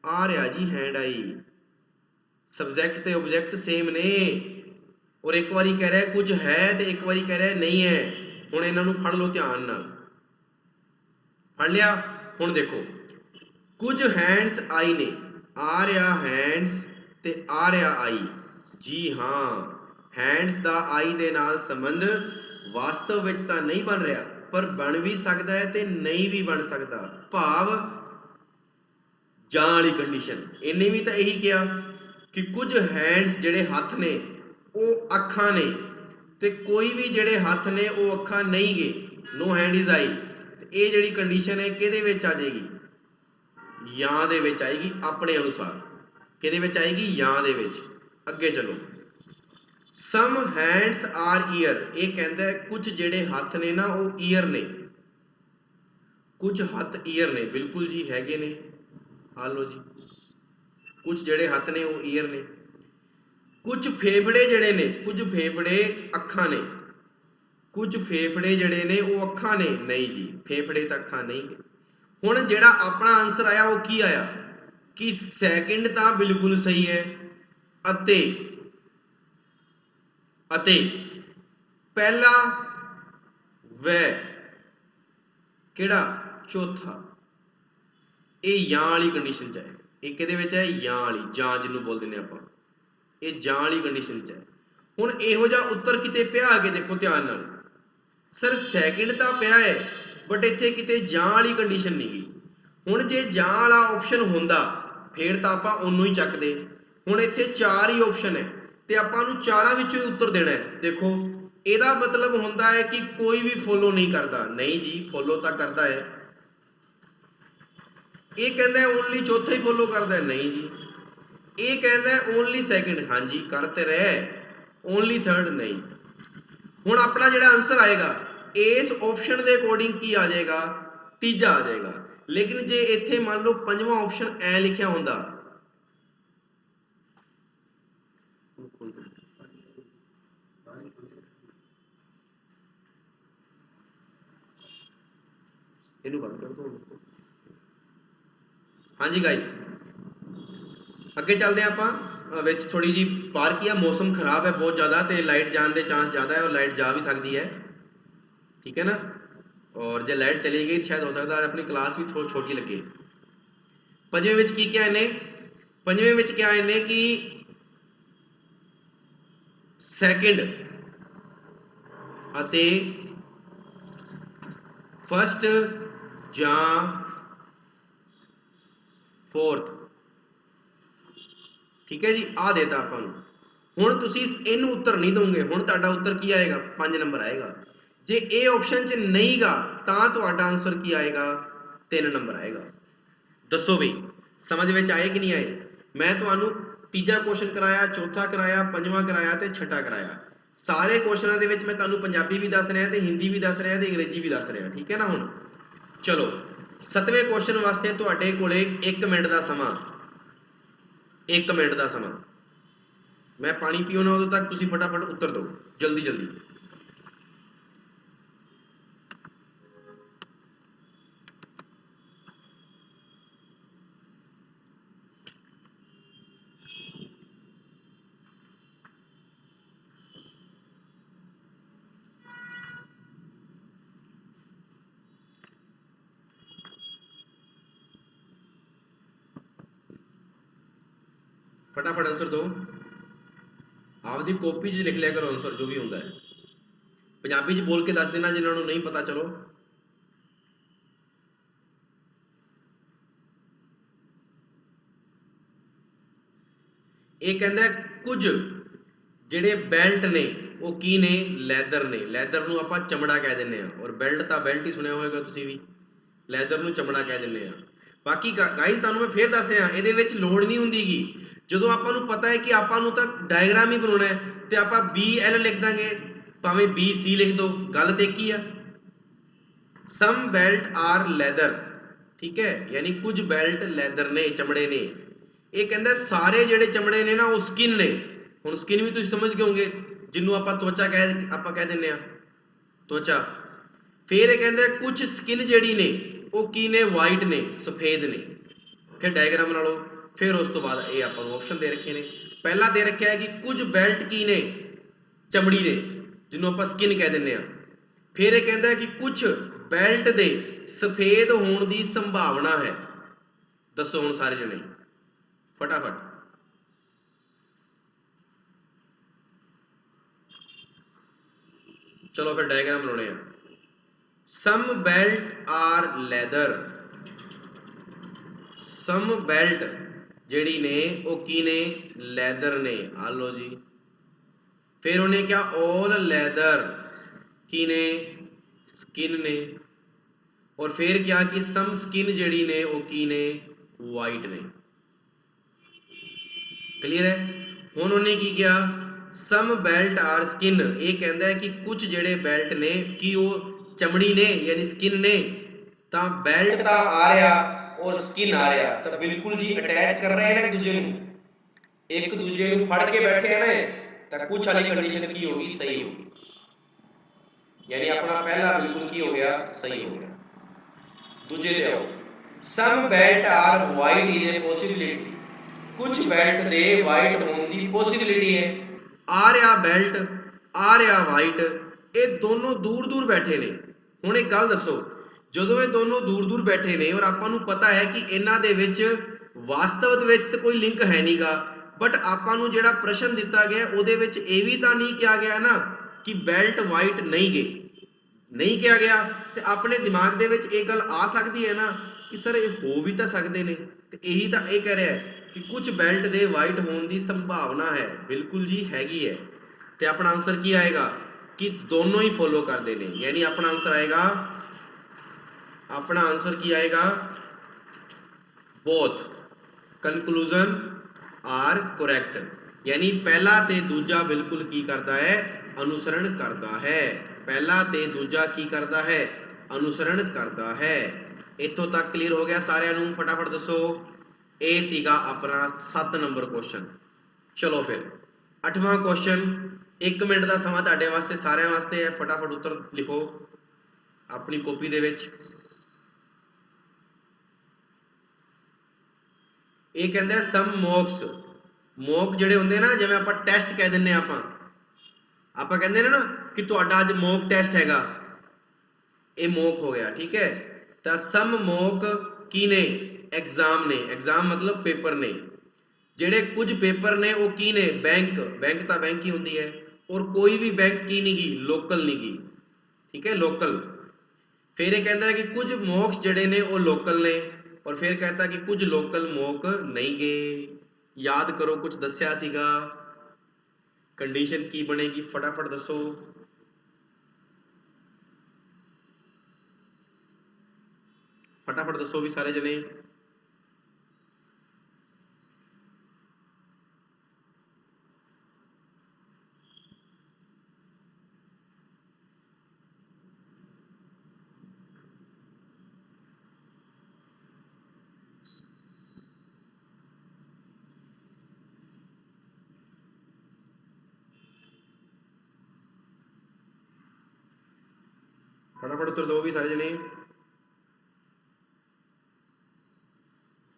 आ रहा जी, हैंड आई। सब्जैक्ट ते ऑब्जैक्ट सेम ने। और एक बारी कह रहा है कुछ है तो एक बारी कह रहा है नहीं है। हुण इन्हां नूं फड़ लो ध्यान नाल, फड़ लिया। हुण देखो, कुछ हैंड्स आई ने, आ रहा हैंड्स ते आ रहा आई। जी हाँ, हैंड्स दा आई दे नाल संबंध वास्तव विच तां नहीं बन रहा, पर बन भी सकता है ते नहीं भी बन सकता। भाव जां वाली कंडीशन। इन्हें भी तो यही किया कि कुछ हैंड्स जेड़े हथ ने वो अखां ने, ते कोई भी जेड़े हथ ने वो अखां नहीं गे। No hand is eye. ये जेड़ी कंडीशन है किहदे विच आ जाएगी, यां दे विच आएगी अपने अनुसार। किहदे विच आएगी, यां दे विच। अगे चलो, सम हैंड्स आर ईयर। ये कहता है कुछ जेड़े हथ ने ना वो ईयर ने। कुछ हथ ईयर ने, बिल्कुल जी हैगे ने। आ लो जी, कुछ जेड़े हथ ने वो ईयर ने। कुछ फेफड़े जेड़े ने, कुछ फेफड़े अखां ने। कुछ फेफड़े जेड़े ने वो अखां ने, नहीं जी, फेफड़े तो अखां नहीं है। हुण जेड़ा अपना आंसर आया वो की आया कि सैकेंड तो बिल्कुल सही है, अते अते पहला वै किहड़ा चौथा, ये यां वाली कंडीशन च है। ये किहदे विच है, यां वाली, जां जिन्हों बोल दिंदे आपां, ये जां वाली कंडीशन च है। हुण इहो जिहा उत्तर किते पिया आ के देखो ध्यान नाल, सर सैकेंड तो पिया है बट इत्थे किते जां वाली कंडीशन नहीं गई। हुण जे जां वाला ऑप्शन हुंदा फिर तो आपां ओनू ही चकदे। हुण इत्थे चार ही ऑप्शन है ते आपां नूं चारां विचों ही उत्तर देना है। देखो ਇਹਦਾ मतलब ਹੁੰਦਾ है कि कोई भी फॉलो नहीं करता, नहीं जी फॉलो तो करता है। ये कहता है ओनली चौथा ही फॉलो करता है, नहीं जी। ये कहता है ओनली सैकेंड, हाँ जी करते रहे, ओनली थर्ड नहीं। हुण अपना जिहड़ा आंसर आएगा इस ऑप्शन के अकॉर्डिंग की आ जाएगा, तीजा आ जाएगा। लेकिन जे इत्थे मान लो पंजवां ऑप्शन ऐ लिखिया हुंदा, इहनूं बंद कर दो। हाँ जी गाइस, अगे चलते हैं आपां। विच थोड़ी जी पार की मौसम खराब है बहुत ज़्यादा, तो लाइट जाने के चांस ज़्यादा है और लाइट जा भी सकती है, ठीक है ना। और जो लाइट चली गई तो शायद हो सकता है अपनी क्लास भी थोड़ी छोटी लगे। पंजवें विच की क्या इन्हें, पंजवें विच क्या इन्हें कि सैकेंड अते फस्ट जां फोर्थ, ठीक है जी। आ देता आपां नूं। हुण तुसीं इहनूं उत्तर नहीं दोगे, हुण तुहाडा उत्तर की आएगा, 5 नंबर आएगा। जे ए ऑप्शन च नहीं गा तां तुहाडा आंसर की आएगा, 3 नंबर आएगा। दसो बई समझ में आए कि नहीं आए। मैं तुहानूं तीजा क्वेश्चन कराया, चौथा कराया, पंजवां कराया ते छठा कराया। सारे क्वेश्चनों के विच मैं तुहानूं पंजाबी भी दस रहा, ते हिंदी भी दस रहा, ते अंग्रेजी भी दस रहा, ठीक है ना। हुण चलो 7वें क्वेश्चन वास्ते तुहाडे कोले 1 मिनट का समा, 1 मिनट का समा। मैं पानी पीऊँ उदों तक तुसीं फटाफट उत्तर दो, जल्दी जल्दी। फटाफट आंसर दो। आपकी कॉपी च लिख लिया करो आंसर जो भी होंदा है। पंजाबी च बोल के दस देना जिन्होंने नहीं पता। चलो ये कहता है कुछ ਜਿਹੜੇ ਬੈਲਟ ਨੇ ਉਹ ਕੀ ਨੇ, ਲੈਦਰ ਨੇ। ਲੈਦਰ ਨੂੰ ਆਪਾਂ ਚਮੜਾ ਕਹਿ ਦਿੰਦੇ ਆ, ਔਰ ਬੈਲਟ ਤਾਂ ਬੈਲਟ ਹੀ ਸੁਣਿਆ ਹੋਵੇਗਾ ਤੁਸੀਂ ਵੀ, ਲੈਦਰ ਨੂੰ ਚਮੜਾ ਕਹਿ ਦਿੰਦੇ ਆ। ਬਾਕੀ ਗਾਈਜ਼ ਤੁਹਾਨੂੰ ਮੈਂ ਫੇਰ ਦੱਸ ਰਿਹਾ, ਇਹਦੇ ਵਿੱਚ ਲੋੜ ਨਹੀਂ ਹੁੰਦੀ ਗੀ। ਜਦੋਂ ਆਪਾਂ ਨੂੰ ਪਤਾ ਹੈ ਕਿ ਆਪਾਂ ਨੂੰ ਤਾਂ ਡਾਇਗਰਾਮ ਹੀ ਬਣਾਉਣਾ ਹੈ ਤੇ ਆਪਾਂ BL ਲਿਖ ਦਾਂਗੇ, ਭਾਵੇਂ BC ਲਿਖ ਦੋ, ਗੱਲ ਤੇ ਕੀ ਆ। ਸਮ ਬੈਲਟ ਆਰ ਲੈਦਰ, ਠੀਕ ਹੈ, ਯਾਨੀ ਕੁਝ ਬੈਲਟ ਲੈਦਰ ਨੇ, ਚਮੜੇ ਨੇ। ਇਹ ਕਹਿੰਦਾ ਸਾਰੇ ਜਿਹੜੇ ਚਮੜੇ ਨੇ ਨਾ ਉਹ ਸਕਿਨ ਨੇ। ਹੁਣ ਸਕਿਨ ਵੀ ਤੁਸੀਂ ਸਮਝ ਗਏ ਹੋਗੇ, ਜਿਹਨੂੰ ਆਪਾਂ ਤਵਚਾ ਕਹਿ ਦਿੰਦੇ ਆ, ਤਵਚਾ। ਫਿਰ ਇਹ ਕਹਿੰਦਾ ਕੁਝ ਸਕਿਨ ਜਿਹੜੀ ਨੇ ਉਹ ਕੀ ਨੇ, ਵਾਈਟ ਨੇ, ਸਫੇਦ ਨੇ। ਫਿਰ ਡਾਇਗਰਾਮ ਨਾਲੋਂ ਫਿਰ ਉਸ ਤੋਂ ਬਾਅਦ ਇਹ ਆਪਾਂ ਨੂੰ ਆਪਸ਼ਨ ਦੇ ਰੱਖੇ ਨੇ। ਪਹਿਲਾ ਦੇ ਰੱਖਿਆ ਹੈ ਕਿ ਕੁਝ ਬੈਲਟ ਕੀ ਨੇ, ਚਮੜੀ ਨੇ, ਜਿਹਨੂੰ ਆਪਾਂ ਸਕਿਨ ਕਹਿ ਦਿੰਦੇ ਆ। ਫਿਰ ਇਹ ਕਹਿੰਦਾ ਕਿ ਕੁਝ ਬੈਲਟ ਦੇ ਸਫੇਦ ਹੋਣ ਦੀ ਸੰਭਾਵਨਾ ਹੈ। ਦੱਸੋ ਹੁਣ ਸਾਰੇ ਜਣੇ ਫਟਾਫਟ। ਚਲੋ ਫਿਰ ਡਾਇਗਰਾਮ ਬਣਾਉਣੇ ਆ। ਸਮ ਬੈਲਟ ਆਰ ਲੈਦਰ, ਸਮ ਬੈਲਟ ਜਿਹੜੀ ਨੇ ਉਹ ਕੀ ਨੇ, ਲੈਦਰ ਨੇ। ਆ ਲੋ ਜੀ। ਫਿਰ ਉਹਨੇ ਕਿਹਾ ਆਲ ਲੈਦਰ ਕੀ ਨੇ, ਸਕਿਨ ਨੇ। ਔਰ ਫਿਰ ਕਿਹਾ ਕਿ ਸਮ ਸਕਿਨ ਜਿਹੜੀ ਨੇ ਉਹ ਕੀ ਨੇ, ਵਾਈਟ ਨੇ। ਕਲੀਅਰ ਹੈ। ਹੁਣ ਉਹਨੇ ਕੀ ਕਿਹਾ, ਸਮ ਬੈਲਟ ਆਰ ਸਕਿਨ, ਇਹ ਕਹਿੰਦਾ ਹੈ ਕਿ ਕੁਝ ਜਿਹੜੇ ਬੈਲਟ ਨੇ ਕੀ ਉਹ ਚਮੜੀ ਨੇ, ਯਾਨੀ ਸਕਿਨ ਨੇ। ਤਾਂ ਬੈਲਟ ਤਾਂ ਆ ਰਿਹਾ ਔਰ ਸਕਿਨ ਆ ਰਿਹਾ, ਤਾਂ ਬਿਲਕੁਲ ਜੀ ਅਟੈਚ ਕਰ ਰਹੇ ਨੇ ਇੱਕ ਦੂਜੇ ਨੂੰ, ਇੱਕ ਦੂਜੇ ਨੂੰ ਫੜ ਕੇ ਬੈਠੇ ਨੇ। ਤਾਂ ਕੁਝ ਵਾਲੀ ਕੰਡੀਸ਼ਨ ਕੀ ਹੋਗੀ, ਸਹੀ ਹੋਗੀ। ਯਾਨੀ ਆਪਣਾ ਪਹਿਲਾ ਬਿਲਕੁਲ ਕੀ ਹੋ ਗਿਆ, ਸਹੀ ਹੋ ਗਿਆ। ਦੂਜੇ ਤੇ ਆਓ। Some belt are white is a possibility, ਕੁਝ ਬੈਲਟ ਦੇ ਵਾਈਟ ਹੋਣ ਦੀ ਪੋਸਿਬਿਲਿਟੀ ਹੈ। ਆ ਰਿਹਾ ਬੈਲਟ, ਆ ਰਿਹਾ ਵਾਈਟ, ਇਹ ਦੋਨੋਂ ਦੂਰ ਦੂਰ ਬੈਠੇ ਨੇ। ਹੁਣ ਇੱਕ ਗੱਲ ਦੱਸੋ, ਜਦੋਂ ਇਹ ਦੋਨੋਂ ਦੂਰ ਦੂਰ ਬੈਠੇ ਨੇ ਔਰ ਆਪਾਂ ਨੂੰ ਪਤਾ ਹੈ ਕਿ ਇਹਨਾਂ ਦੇ ਵਿੱਚ ਵਾਸਤਵ ਵਿੱਚ ਤਾਂ ਕੋਈ ਲਿੰਕ ਹੈ ਨਹੀਂਗਾ, ਬਟ ਆਪਾਂ ਨੂੰ ਜਿਹੜਾ ਪ੍ਰਸ਼ਨ ਦਿੱਤਾ ਗਿਆ ਉਹਦੇ ਵਿੱਚ ਇਹ ਵੀ ਤਾਂ ਨਹੀਂ ਕਿਹਾ ਗਿਆ ਨਾ ਕਿ ਬੈਲਟ ਵਾਈਟ ਨਹੀਂ ਗਏ, ਨਹੀਂ ਕਿਹਾ ਗਿਆ। ਤੇ ਆਪਣੇ ਦਿਮਾਗ ਦੇ ਵਿੱਚ ਇਹ ਗੱਲ ਆ ਸਕਦੀ ਹੈ ਨਾ ਕਿ ਸਰ ਇਹ ਹੋ ਵੀ ਤਾਂ ਸਕਦੇ ਨੇ। ਤੇ ਇਹੀ ਤਾਂ ਇਹ ਕਹਿ ਰਿਹਾ ਹੈ ਕਿ ਕੁਝ ਬੈਲਟ ਦੇ ਵਾਈਟ ਹੋਣ ਦੀ ਸੰਭਾਵਨਾ ਹੈ। ਬਿਲਕੁਲ ਜੀ ਹੈਗੀ ਹੈ। ਤੇ ਆਪਣਾ ਆਨਸਰ ਕੀ ਆਏਗਾ ਕਿ ਦੋਨੋਂ ਹੀ ਫੋਲੋ ਕਰਦੇ ਨੇ, ਯਾਨੀ ਆਪਣਾ ਆਨਸਰ ਆਏਗਾ, ਆਪਣਾ ਆਨਸਰ ਕੀ ਆਏਗਾ, ਬੋਥ ਕੰਕਲੂਜਨ ਆਰ ਕਰੈਕਟ। ਯਾਨੀ ਪਹਿਲਾ ਤੇ ਦੂਜਾ ਬਿਲਕੁਲ ਕੀ ਕਰਦਾ ਹੈ, ਅਨੁਸਰਣ ਕਰਦਾ ਹੈ। ਪਹਿਲਾ ਤੇ ਦੂਜਾ ਕੀ ਕਰਦਾ ਹੈ, ਅਨੁਸਰਣ ਕਰਦਾ ਹੈ। ਇੱਥੋਂ ਤੱਕ ਕਲੀਅਰ ਹੋ ਗਿਆ ਸਾਰਿਆਂ ਨੂੰ, ਫਟਾਫਟ ਦੱਸੋ। ਇਹ ਸੀਗਾ ਆਪਣਾ 7 ਨੰਬਰ ਕੁਐਸਚਨ। ਚਲੋ ਫਿਰ 8ਵਾਂ ਕੁਐਸਚਨ, 1 ਮਿੰਟ ਦਾ ਸਮਾਂ ਤੁਹਾਡੇ ਵਾਸਤੇ, ਸਾਰਿਆਂ ਵਾਸਤੇ ਹੈ। ਫਟਾਫਟ ਉੱਤਰ ਲਿਖੋ ਆਪਣੀ ਕਾਪੀ ਦੇ ਵਿੱਚ। ਇਹ ਕਹਿੰਦਾ ਸਮ ਮੌਕਸ, ਮੌਕ ਜਿਹੜੇ ਹੁੰਦੇ ਨਾ, ਜਿਵੇਂ ਆਪਾਂ ਟੈਸਟ ਕਹਿ ਦਿੰਨੇ ਆਪਾਂ ਕਹਿੰਦੇ ਨੇ ਨਾ ਕਿ ਤੁਹਾਡਾ ਅੱਜ ਮੌਕ ਟੈਸਟ ਹੈਗਾ, ਇਹ ਮੌਕ ਹੋ ਗਿਆ, ਠੀਕ ਹੈ। ਤਾਂ ਸਮ ਮੌਕ ਕੀ ਨੇ, ਐਗਜ਼ਾਮ ਨੇ। ਐਗਜ਼ਾਮ ਮਤਲਬ ਪੇਪਰ ਨੇ। ਜਿਹੜੇ ਕੁਝ ਪੇਪਰ ਨੇ ਉਹ ਕੀ ਨੇ, ਬੈਂਕ, ਬੈਂਕ ਤਾਂ ਬੈਂਕ ਹੀ ਹੁੰਦੀ ਹੈ। ਔਰ ਕੋਈ ਵੀ ਬੈਂਕ ਕੀ ਨਹੀਂ ਗੀ, ਲੋਕਲ ਨਹੀਂ ਗੀ, ਠੀਕ ਹੈ, ਲੋਕਲ। ਫਿਰ ਇਹ ਕਹਿੰਦਾ ਕਿ ਕੁਝ ਮੌਕਸ ਜਿਹੜੇ ਨੇ ਉਹ ਲੋਕਲ ਨੇ, ਔਰ ਫਿਰ ਕਹਿੰਦਾ ਕਿ ਕੁਝ ਲੋਕਲ ਮੌਕ ਨਹੀਂ ਗਏ। ਯਾਦ ਕਰੋ ਕੁਝ ਦੱਸਿਆ ਸੀਗਾ, ਕੰਡੀਸ਼ਨ ਕੀ ਬਣੇਗੀ, ਫਟਾਫਟ ਦੱਸੋ। ਫਟਾਫਟ ਦੱਸੋ ਵੀ ਸਾਰੇ ਜਣੇ। फटाफट उत्तर दो भी सारे जने।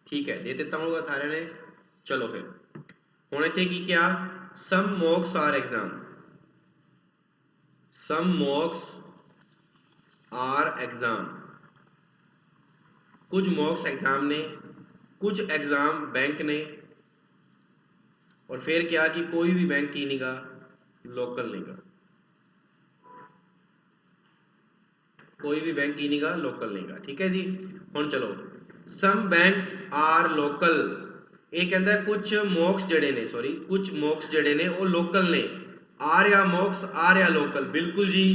ठीक है, दे देता हूँ सारे ने। चलो फिर हुण इत्थे की क्या, some mocks are exam, some mocks are exam, कुछ मॉक्स एग्जाम ने, कुछ एग्जाम बैंक ने, और फिर क्या कि कोई भी बैंक की नहीं गा, लोकल नहीं गा, कोई भी बैंक की नहीं गा, लोकल नहीं गा। ठीक है जी। हुण चलो सम बैंक्स आर लोकल, ये कहता है कुछ मॉक्स जड़े ने, सॉरी कुछ मॉक्स जड़े ने वो लोकल ने। आ रहा मोक्स आ रहा लोकल, बिल्कुल जी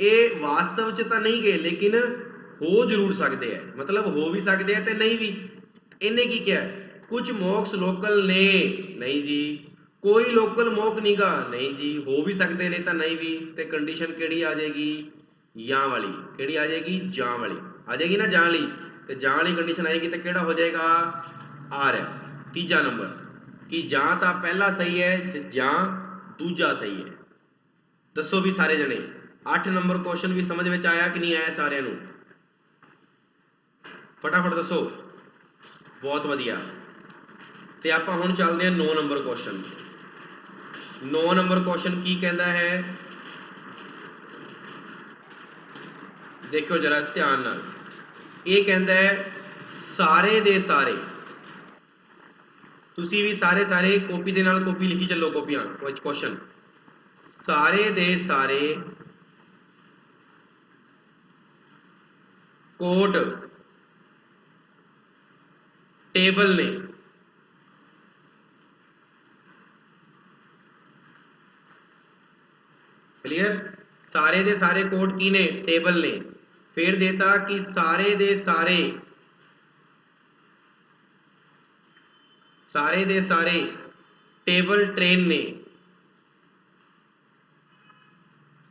ये वास्तव च तो नहीं गए लेकिन हो जरूर सकते हैं, मतलब हो भी सकते हैं तो नहीं भी। इन्हें की क्या है, कुछ मोक्स लोकल ने, नहीं जी कोई लोकल मोक नहीं गा, नहीं जी हो भी सकते ने तो नहीं भी। तो कंडीशन केड़ी आ जाएगी, या वाली, केड़ी आ जाएगी, जा वाली आ जाएगी ना, जा वाली। तो जा वाली कंडीशन आएगी तो केड़ा हो जाएगा, आ रहा तीजा नंबर, कि जा तो पहला सही है ते जा दूजा सही है। दसो भी सारे जने 8 नंबर क्वेश्चन भी समझ में आया कि नहीं आया सारे नू, फटाफट दसो। बहुत वधिया। ਤੇ ਆਪਾਂ ਹੁਣ ਚੱਲਦੇ ਹਾਂ 9 ਨੰਬਰ ਕੁਐਸਚਨ। 9 ਨੰਬਰ ਕੁਐਸਚਨ ਕੀ ਕਹਿੰਦਾ ਹੈ, ਦੇਖਿਓ ਜਰਾ ਧਿਆਨ ਨਾਲ। ਇਹ ਕਹਿੰਦਾ ਹੈ ਸਾਰੇ ਦੇ ਸਾਰੇ, ਤੁਸੀਂ ਵੀ ਸਾਰੇ ਸਾਰੇ ਕਾਪੀ ਦੇ ਨਾਲ ਕਾਪੀ ਲਿਖੀ ਚੱਲੋ, ਕਾਪੀਆਂ ਕੁਐਸਚਨ। ਸਾਰੇ ਦੇ ਸਾਰੇ ਕੋਟ ਟੇਬਲ ਨੇ, क्लियर, सारे दे सारे कोड की ने, टेबल ने। फिर देता कि सारे दे सारे टेबल ट्रेन ने,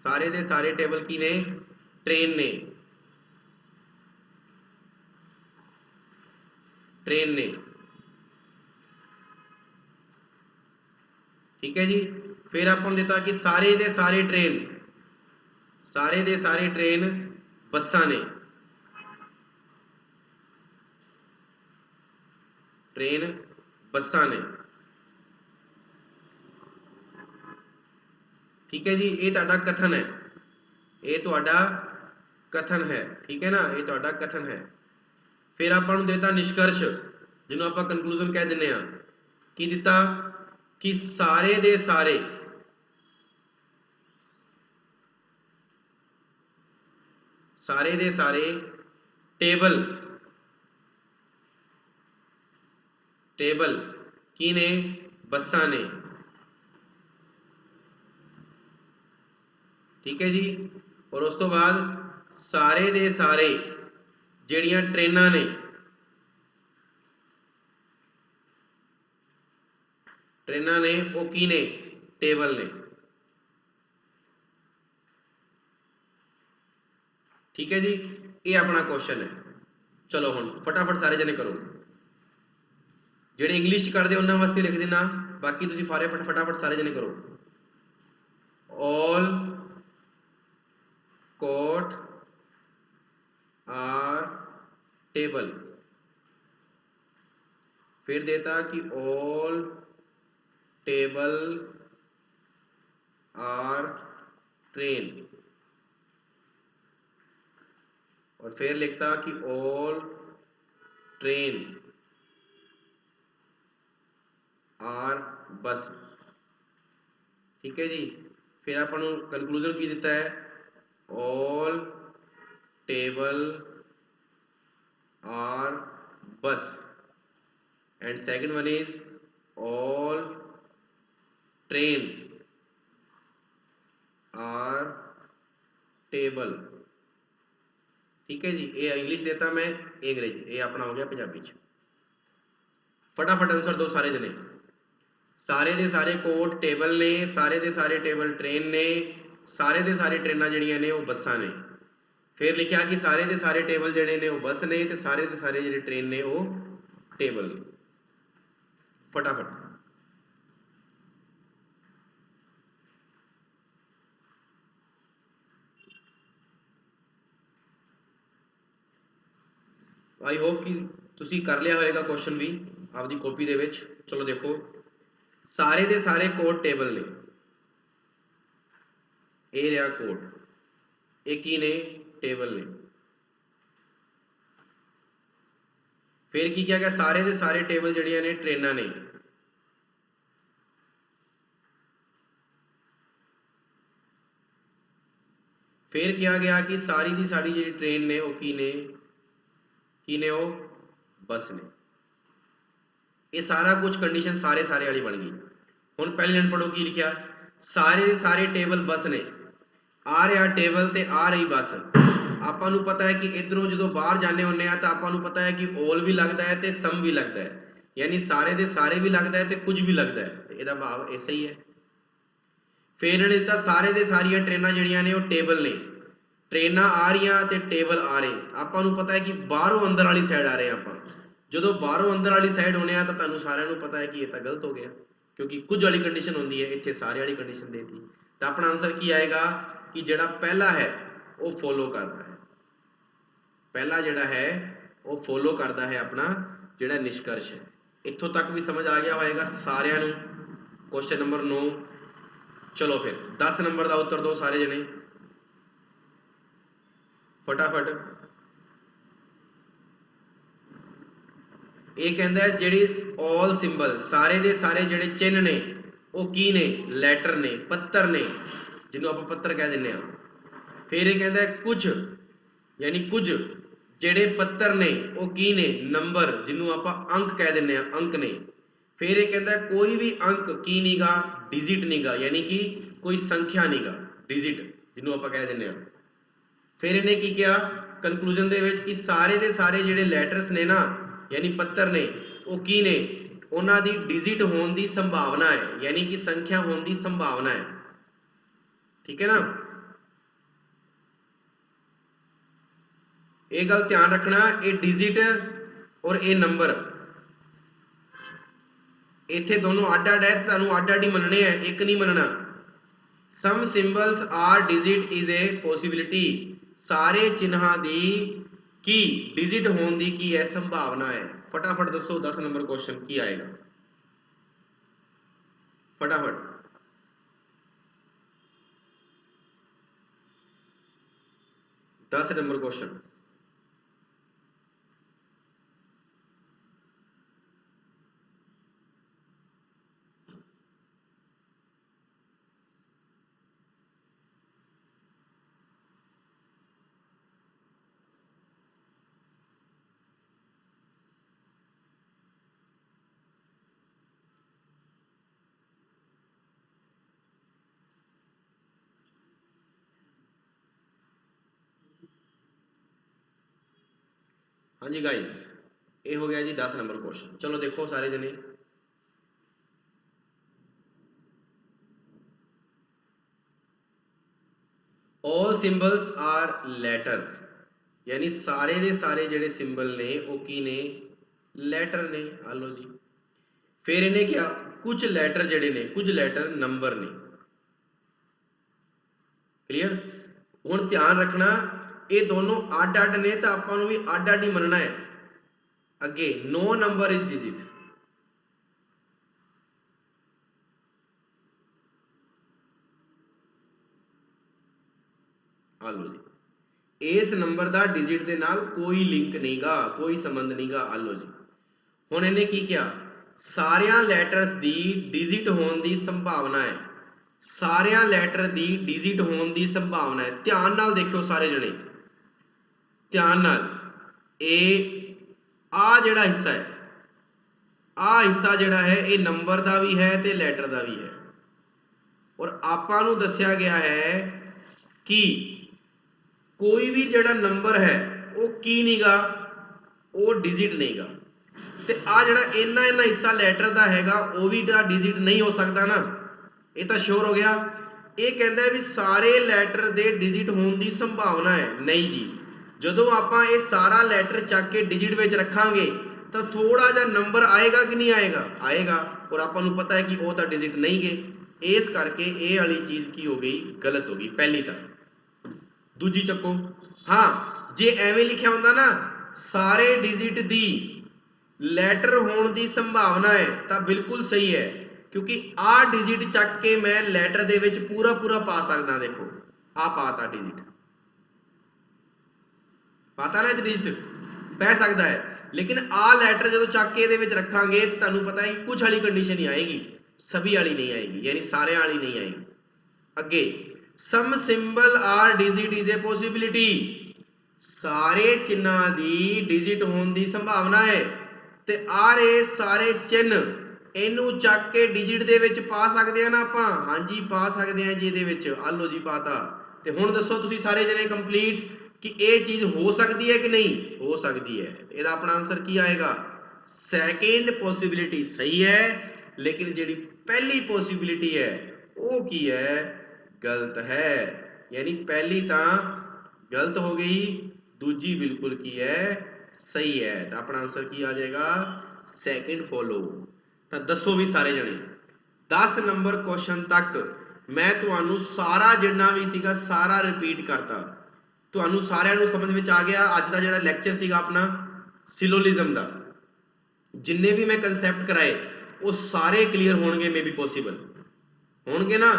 सारे दे सारे टेबल की ने, ट्रेन ने, ट्रेन ने, ठीक है जी। फिर अपन देता कि सारे दे सारे ट्रेन, सारे दे सारे ट्रेन बसा ने, ट्रेन बसा ने, ठीक है जी। ये ਤੁਹਾਡਾ कथन है, ये ਤੁਹਾਡਾ कथन है, ठीक है ना, ये ਤੁਹਾਡਾ कथन है। फिर ਆਪਾਂ ਨੂੰ देता निष्कर्ष, ਜਿਹਨੂੰ ਆਪਾਂ कंक्लूजन कह ਦਿੰਨੇ ਆ। ਕੀ ਦਿੱਤਾ कि सारे दे सारे, सारे दे सारे टेबल, टेबल की ने, बसा ने, ठीक है जी। और उस तो बाद सारे दे सारे ਜਿਹੜੀਆਂ ट्रेनां ने, ट्रेनां ने वो की ने, टेबल ने, ठीक है जी। ये अपना क्वेश्चन है। चलो हुण फटाफट सारे जने करो, ਜਿਹੜੇ ਇੰਗਲਿਸ਼ ਚ ਕਰਦੇ ਉਹਨਾਂ ਵਾਸਤੇ ਲਿਖ ਦੇਣਾ, ਬਾਕੀ ਤੁਸੀਂ ਫਟਾਫਟ ਸਾਰੇ ਜਣੇ ਕਰੋ। all court are table, फिर देता कि all table are train, और फिर लिखता कि all train are bus, ठीक है जी। फिर अपन कंक्लूजन की दिता है, all table are bus, and second one is all train are table, ठीक है जी। ये इंग्लिश देता मैं, ये अंग्रेजी, ये अपना हो गया पंजाबी च। फटाफट आंसर दो सारे जने। सारे दे सारे कोट टेबल ने, सारे दे सारे टेबल ट्रेन ने, सारे दे सारे ट्रेनां ਜਿਹੜੀਆਂ ਨੇ ਉਹ ਬੱਸਾਂ ਨੇ। फिर लिखा कि सारे दे सारे टेबल ਜਿਹੜੇ ਨੇ ਉਹ ਬੱਸ ਨੇ, ਤੇ ਸਾਰੇ ਦੇ ਸਾਰੇ ਜਿਹੜੇ ट्रेन ਨੇ ਉਹ टेबल ने। फटाफट आई होप कि तुसी कर लिया होएगा क्वेश्चन भी आपकी कॉपी दे विच। चलो देखो, सारे दे सारे कोट टेबल ने, ये रहा कोट, ये की ने, टेबल ने। फिर की क्या गया, सारे दे सारे टेबल जड़ियां ने ट्रेनां ने, फिर क्या गया कि सारी दी सारी जी ट्रेन ने वो की ने वो बस ने। ये सारा कुछ कंडीशन सारे सारे वाली बन गई। हुण पहली लाइन पढ़ो की लिखा, सारे दे सारे टेबल बस ने, आ रहा टेबल ते आ रही बस। ਆਪਾਂ ਨੂੰ पता है कि इधरों जो बाहर जाने होने तो ਆਪਾਂ ਨੂੰ पता है कि ऑल भी लगता है तो सम भी लगता है, यानी सारे दे सारे भी लगता है तो कुछ भी लगता है, तो ਇਹਦਾ ਭਾਵ ऐसा ही है। फिर इन्होंने दिता सारे दे सारियां ट्रेनां ਜਿਹੜੀਆਂ ਨੇ ਉਹ ਟੇਬਲ ਨੇ, ट्रेनां आ रही तो टेबल आ रहे। ਆਪਾਂ ਨੂੰ पता है कि बाहरों अंदर वाली साइड आ रहे हैं ਆਪਾਂ, ਜਦੋਂ ਬਾਹਰੋਂ ਅੰਦਰ ਵਾਲੀ ਸਾਈਡ ਹੋਣੇ ਆ ਤਾਂ ਤੁਹਾਨੂੰ ਸਾਰਿਆਂ ਨੂੰ ਪਤਾ ਹੈ ਕਿ ਇਹ ਤਾਂ ਗਲਤ ਹੋ ਗਿਆ, ਕਿਉਂਕਿ ਕੁਝ ਵਾਲੀ ਕੰਡੀਸ਼ਨ ਹੁੰਦੀ ਹੈ, ਇੱਥੇ ਸਾਰੇ ਵਾਲੀ ਕੰਡੀਸ਼ਨ ਦੇਤੀ। ਤਾਂ ਆਪਣਾ ਆਨਸਰ ਕੀ ਆਏਗਾ ਕਿ ਜਿਹੜਾ ਪਹਿਲਾ ਹੈ ਉਹ ਫੋਲੋ ਕਰਦਾ ਹੈ, ਪਹਿਲਾ ਜਿਹੜਾ ਹੈ ਉਹ ਫੋਲੋ ਕਰਦਾ ਹੈ ਆਪਣਾ ਜਿਹੜਾ ਨਿਸ਼ਕਰਸ਼ ਹੈ। ਇੱਥੋਂ ਤੱਕ ਵੀ ਸਮਝ ਆ ਗਿਆ ਹੋਏਗਾ ਸਾਰਿਆਂ ਨੂੰ। Question number 9। ਚਲੋ ਫਿਰ 10 ਨੰਬਰ ਦਾ ਉੱਤਰ ਦਿਓ ਸਾਰੇ ਜਣੇ फटाफट। ये कहता है जेडी ऑल सिंबल सारे दे सारे जेडे चिन्ह ने वो की ने, लैटर ने, पत्तर ने, जिन्हों आप पत्तर कह दें। फिर ये कहता है कुछ यानी कुछ जेडे पत्तर ने वो की ने, नंबर जिन्हों आप अंक कह दें, अंक ने। फिर ये कहता है कोई भी अंक की नहीं गा, डिजिट नहीं गा, यानी कि कोई संख्या नहीं गा, डिजिट जिन्हों आप कह दें। फिर इन्हें की किया कंक्लूजन दे विच कि सारे दे सारे जिहड़े लैटर्स ने ना यानी पत्तर ने वो की ने, उन्हां दी डिजिट होने की संभावना है, यानी कि संख्या होने की संभावना है। ठीक है ना, ये गल ध्यान रखना, ये डिजिट और ये नंबर इत्थे दोनों अड अड है, तुहानूं अड अड ही मनने हैं, एक नहीं मनना। Some symbols are digit is a possibility, सारे चिन्हां दी की डिजिट होने की की है संभावना है। फटाफट दसो 10 नंबर क्वेश्चन की आएगा, फटाफट। दस नंबर क्वेश्चन। हाँ जी गाइस, ये हो गया जी 10 नंबर क्वेश्चन। चलो देखो सारे जने, ऑल सिंबल्स आर लैटर, यानी सारे दे सारे जेडे सिंबल ने वो की ने, लैटर ने। आ लो जी। फिर इन्हें क्या कुछ लैटर जेडे ने, कुछ लैटर नंबर ने। क्लियर, हुण ध्यान रखना ये दोनों अड अड ने तो आपां नूं भी अड अड ही मनना है। अगे नो नंबर इज डिजिट, आ लो जी, इस नंबर का डिजिट के नाल कोई लिंक नहीं गा, कोई संबंध नहीं गा। आ लो जी, हुण इन्हें की किया सारियां लैटर्स दी डिजिट होने की संभावना है, सारियां लैटर दी डिजिट होने की संभावना है। ध्यान नाल देखियो सारे जने, ध्यान नाल। ए आ जिहड़ा हिस्सा है, आ हिस्सा जिहड़ा है ये नंबर का भी है तो लैटर का भी है, और आपां नूं दस्सिया गया है कि कोई भी जिहड़ा नंबर है वो की नहीं गा, वो डिजिट नहीं गा। ते आ जिहड़ा इन्ना इन्ना हिस्सा लैटर का हैगा वो भी डिजिट नहीं हो सकता ना, ये तो श्योर हो गया। ये कहता है भी सारे लैटर दे डिजिट होने की संभावना है, नहीं जी। जदों आपां ये सारा लैटर चक के डिजिट विच रखांगे तो थोड़ा जा नंबर आएगा कि नहीं आएगा, आएगा, और आपां नूं पता है कि वो तो डिजिट नहीं गए। इस करके ये वाली चीज़ की हो गई, गलत हो गई पहली तक। दूजी चक्को, हाँ जे एवें लिखिया हुंदा ना सारे डिजिट दी लैटर होने की संभावना है तो बिल्कुल सही है, क्योंकि आ डिजिट चक के मैं लैटर दे विच पूरा पूरा पा सकदा। देखो आ पाता डिजिट, पता ना डिजिट बह सकता है, लेकिन आ लैटर जो चक के ये रखांगे तो तुहानूं पता है कि कुछ वाली कंडीशन ही आएगी, सभी वाली नहीं आएगी, यानी सारे वाली नहीं आएगी। अगे some symbol are digit is a possibility, सारे चिन्हां दी डिजिट होने की संभावना है, ते आ रहे सारे चिन्ह ਇਹਨੂੰ ਚੱਕ ਕੇ ਡਿਜਿਟ ਦੇ ਵਿੱਚ ਪਾ ਸਕਦੇ ਆ ਨਾ ਆਪਾਂ? ਹਾਂਜੀ ਪਾ ਸਕਦੇ ਆ ਜੀ ਇਹਦੇ ਵਿੱਚ। ਆ ਲਓ ਜੀ ਪਾਤਾ। ਤੇ ਹੁਣ ਦੱਸੋ ਤੁਸੀਂ ਸਾਰੇ ਜਣੇ ਕੰਪਲੀਟ ਕਿ ਇਹ ਚੀਜ਼ ਹੋ ਸਕਦੀ ਹੈ ਕਿ ਨਹੀਂ ਹੋ ਸਕਦੀ ਹੈ? ਇਹਦਾ ਆਪਣਾ ਆਨਸਰ ਕੀ ਆਏਗਾ? ਸੈਕਿੰਡ ਪੋਸੀਬਿਲਿਟੀ ਸਹੀ ਹੈ, ਲੇਕਿਨ ਜਿਹੜੀ ਪਹਿਲੀ ਪੋਸੀਬਿਲਿਟੀ ਹੈ ਉਹ ਕੀ ਹੈ? ਗਲਤ ਹੈ। यानी पहली तो गलत हो गई, दूजी बिल्कुल की है सही है। तो अपना आंसर की आ जाएगा? Second follow. तो दसो भी सारे जने 10 नंबर क्वेश्चन तक मैं तुहानू सारा जिन्ना भी सीगा सारा रिपीट करता, तुहानू सारिਆਂ ਨੂੰ समझ में आ गया। अज का जिहड़ा लैक्चर सीगा अपना सिलोलिज्म का, जिन्ने भी मैं कंसैप्ट कराए वो सारे क्लीयर होणगे, मे बी पॉसीबल होणगे ना।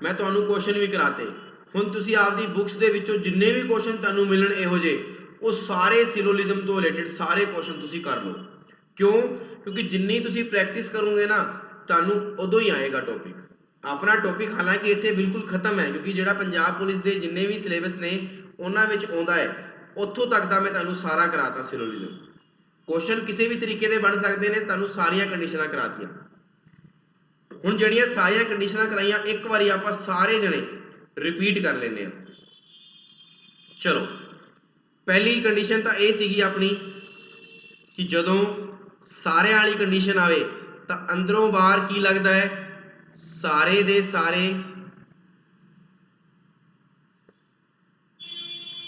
मैं तुहानू क्वेश्चन भी कराते, ਹੁਣ ਤੁਸੀਂ ਆਪਦੀ ਬੁੱਕਸ ਦੇ ਵਿੱਚੋਂ ਜਿੰਨੇ ਵੀ ਕੁਐਸਚਨ ਤੁਹਾਨੂੰ ਮਿਲਣ ਇਹੋ ਜਿਹੇ, ਉਹ ਸਾਰੇ ਸਿਲੋਲਿਜ਼ਮ ਤੋਂ ਰਿਲੇਟਡ ਸਾਰੇ ਕੁਐਸਚਨ ਤੁਸੀਂ ਕਰ ਲਓ। ਕਿਉਂ? ਕਿਉਂਕਿ ਜਿੰਨੀ ਤੁਸੀਂ ਪ੍ਰੈਕਟਿਸ ਕਰੋਗੇ ਨਾ ਤੁਹਾਨੂੰ ਉਦੋਂ ਹੀ ਆਏਗਾ ਟੌਪਿਕ। ਆਪਣਾ ਟੌਪਿਕ ਹਾਲਾਂਕਿ ਇੱਥੇ ਬਿਲਕੁਲ ਖਤਮ ਹੈ, ਕਿਉਂਕਿ ਜਿਹੜਾ ਪੰਜਾਬ ਪੁਲਿਸ ਦੇ ਜਿੰਨੇ ਵੀ ਸਿਲੇਬਸ ਨੇ ਉਹਨਾਂ ਵਿੱਚ ਆਉਂਦਾ ਹੈ, ਉੱਥੋਂ ਤੱਕ ਦਾ ਮੈਂ ਤੁਹਾਨੂੰ ਸਾਰਾ ਕਰਾਤਾ ਸਿਲੋਲਿਜ਼ਮ। ਕੁਐਸਚਨ ਕਿਸੇ ਵੀ ਤਰੀਕੇ ਦੇ ਬਣ ਸਕਦੇ ਨੇ, ਤੁਹਾਨੂੰ ਸਾਰੀਆਂ ਕੰਡੀਸ਼ਨਾਂ ਕਰਾਤੀਆਂ। ਹੁਣ ਜਿਹੜੀਆਂ ਸਾਰੀਆਂ ਕੰਡੀਸ਼ਨਾਂ ਕਰਾਈਆਂ ਇੱਕ ਵਾਰੀ ਆਪਾਂ ਸਾਰੇ ਜਣੇ रिपीट कर लेने। चलो पहली कंडीशन तो यह सीगी अपनी कि जदों सारे वाली कंडीशन आवे तो अंदरों बाहर की लगता है? सारे दे सारे।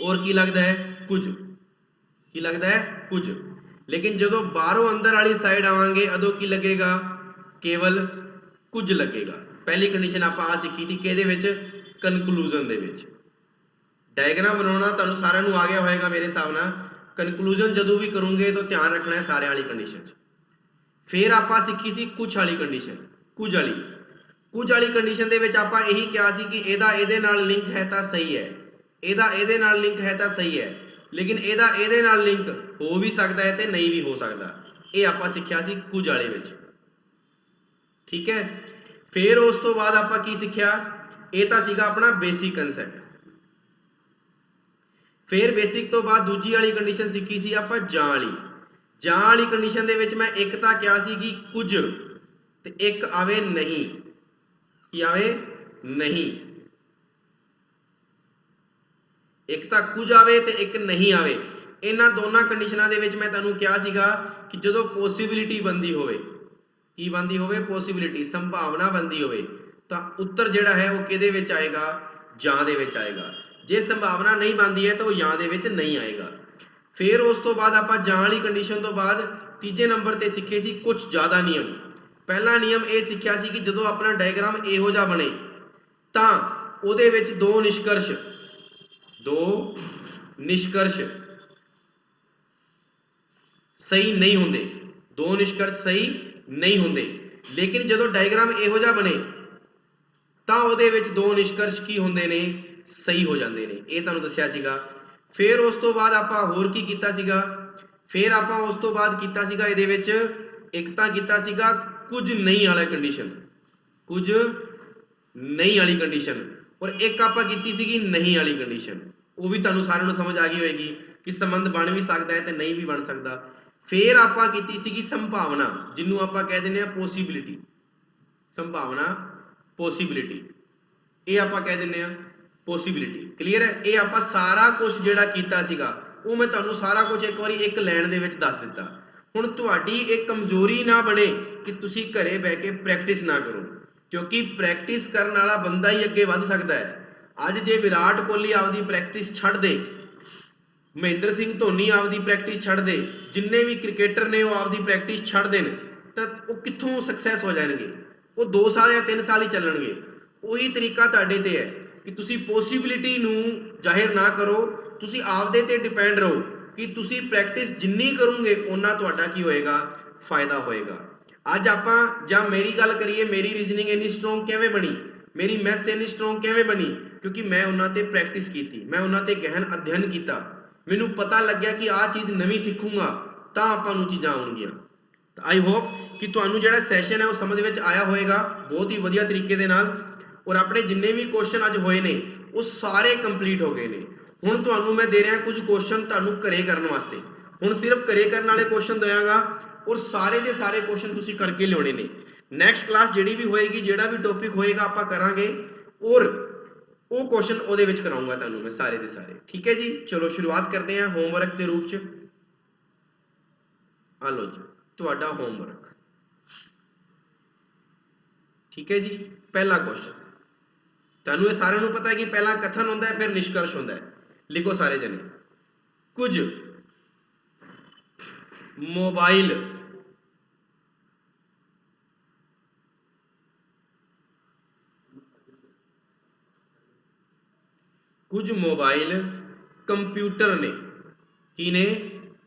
और की लगता है? कुछ। की लगता है? कुछ। लेकिन जदों बाहरों अंदर वाली साइड आवांगे अदों की लगेगा? केवल कुछ लगेगा। पहली कंडीशन आप सीखी थी कि कनकलूजन दे विच डायग्राम बनाना तुहानू सारिਆਂ ਨੂੰ आ गया होएगा मेरे हिसाब नाल। कनकलूजन जदों भी करोगे तो ध्यान रखना है सारे वाली कंडीशन। फिर आप सीखी सी कुछ वाली कंडीशन। कुछ वाली कंडीशन दे विच आपां यही कहा सी कि एदा एदे नाल लिंक है तो सही है, एदा एदे नाल लिंक है तो सही है, लेकिन एदा एदे नाल लिंक हो भी सकता है तो नहीं भी हो सकता। ये आपां सीखिया सी कुछ वाले विच। ठीक है। फिर उस तो बाद आपां की सीखिया? ये तो सीगा अपना बेसिक कंसैप्ट। फिर बेसिक तो बाद दूजी वाली कंडीशन सीखी सी आपां जां वाली। जां वाली कंडीशन दे विच मैं एक तो क्या सी कि कुछ ते एक आवे नहीं। कि आवे नहीं। एक तो कुछ आवे ते एक नहीं आवे। इन्हां दोनों कंडीशनां दे विच मैं तुहानूं कहा सीगा कि जदों पॉसिबिलिटी बनदी होवे, की बनदी होवे? पॉसिबिलिटी, संभावना बनदी होवे, तो उत्तर जिहड़ा है वो किहदे विच आएगा? जां दे विच आएगा। जे संभावना नहीं बनती है तो वो जां दे विच नहीं आएगा। फिर उस तो बाद आपां जां वाली कंडीशन तो बाद तीजे नंबर ते सीखे सी कुछ ज़्यादा नियम। पहला नियम ये सीखिया सी कि जदों अपना डायग्राम इहो जिहा बने तां उहदे विच दो निष्कर्ष सही नहीं होंदे। दो निष्कर्ष सही नहीं होंदे, लेकिन जदों डायग्राम इहो जिहा बने तो उहदे विच दो निष्कर्ष की होंदे ने? सही हो जाते हैं। ये तुहानूं दस्सिया सीगा। फिर उस तो बाद आपां होर की कीता सीगा? फिर आपां उस तो बाद कीता सीगा इहदे विच एक तां कीता सीगा कुछ नहीं वाला कंडीशन, कुछ नहीं वाली कंडीशन, और एक आपां कीती सीगी नहीं वाली कंडीशन। वो भी तुहानूं सारिਆਂ ਨੂੰ समझ आ गई होएगी कि संबंध बन भी सकता है तो नहीं भी बन सकता। फिर आपां कीती सीगी संभावना, जिन्हों आपां कह दिंदे आ पॉसिबिलिटी। संभावना पॉसिबिलिटी ये आपां कह दिंदे आ पॉसिबिलिटी। क्लीयर है? ये आपां सारा कुछ जिहड़ा कीता सीगा वो मैं तुहानूं सारा कुछ एक बारी एक लाइन दे विच दस दिता। हुण तुहाडी एक कमजोरी ना बने कि तुसीं घरे बह के प्रैक्टिस ना करो, क्योंकि प्रैक्टिस करने वाला बंदा ही अगे वध सकता है। अज जे विराट कोहली आपदी प्रैक्टिस छड्ड दे, महेंद्र सिंह धोनी आपदी प्रैक्टिस छड्ड दे, जिन्ने भी क्रिकेटर ने वो आपदी प्रैक्टिस छड्ड देन तां वो कित्थों सक्सैस हो जाएंगे? वो 2 साल या 3 साल ही चलणगे। उही तरीका तुहाडे ते है कि तुसीं पॉसिबिलिटी नूं जाहिर ना करो, तुसीं आपदे ते डिपेंड रहो कि तुसीं प्रैक्टिस जिन्नी करोगे उन्ना तुहाडा की होएगा? फायदा होएगा। अज आपां जां मेरी गल करिए, मेरी रीजनिंग इन्नी स्ट्रोंग किवें बनी, मेरी मैथ्स इन्नी स्ट्रोंग किवें बनी? क्योंकि मैं उन्हां ते प्रैक्टिस कीती, मैं उन्हां ते गहन अध्ययन कीता, मैनूं पता लग्या कि आ चीज़ नवीं सीखूंगा तां आपां नूं चीज़ां आउणगीਆਂ। आई होप कि तुहानूं जिहड़ा सैशन है वो समझ विच आया होएगा बहुत ही वधिया तरीके दे नाल, और अपने जिन्ने भी क्वेश्चन अज होए ने वो सारे कंप्लीट हो गए ने। हुण तुहानूं मैं दे रहा कुछ क्वेश्चन तुहानूं घरे करन वास्ते। हुण सिर्फ घरे करन वाले क्वेश्चन देवांगा और सारे दे सारे क्वेश्चन तुसीं करके लिआउणे ने। ਨੈਕਸਟ ਕਲਾਸ ਜਿਹੜੀ ਵੀ ਹੋਏਗੀ, ਜਿਹੜਾ ਵੀ ਟੌਪਿਕ ਹੋਏਗਾ ਆਪਾਂ ਕਰਾਂਗੇ, ਔਰ ਉਹ ਕੁਐਸਚਨ ਉਹਦੇ ਵਿੱਚ ਕਰਾਉਂਗਾ ਤੁਹਾਨੂੰ ਮੈਂ ਸਾਰੇ ਦੇ ਸਾਰੇ। ਠੀਕ ਹੈ ਜੀ, ਚਲੋ ਸ਼ੁਰੂਆਤ ਕਰਦੇ ਹਾਂ ਹੋਮਵਰਕ ਦੇ ਰੂਪ ਚ। ਆ ਲਓ ਜੀ ਤੁਹਾਡਾ ਹੋਮਵਰਕ। ਠੀਕ ਹੈ ਜੀ, ਪਹਿਲਾ ਕੁਐਸਚਨ, ਤੁਹਾਨੂੰ ਇਹ ਸਾਰਿਆਂ ਨੂੰ ਪਤਾ ਹੈ ਕਿ ਪਹਿਲਾਂ ਕਥਨ ਹੁੰਦਾ ਹੈ ਫਿਰ ਨਿਸ਼ਕਰਸ਼ ਹੁੰਦਾ ਹੈ। ਲਿਖੋ ਸਾਰੇ ਜਣੇ, ਕੁਝ ਮੋਬਾਈਲ ਕੁਝ ਮੋਬਾਈਲ ਕੰਪਿਊਟਰ ਨੇ। ਕੀ ਨੇ?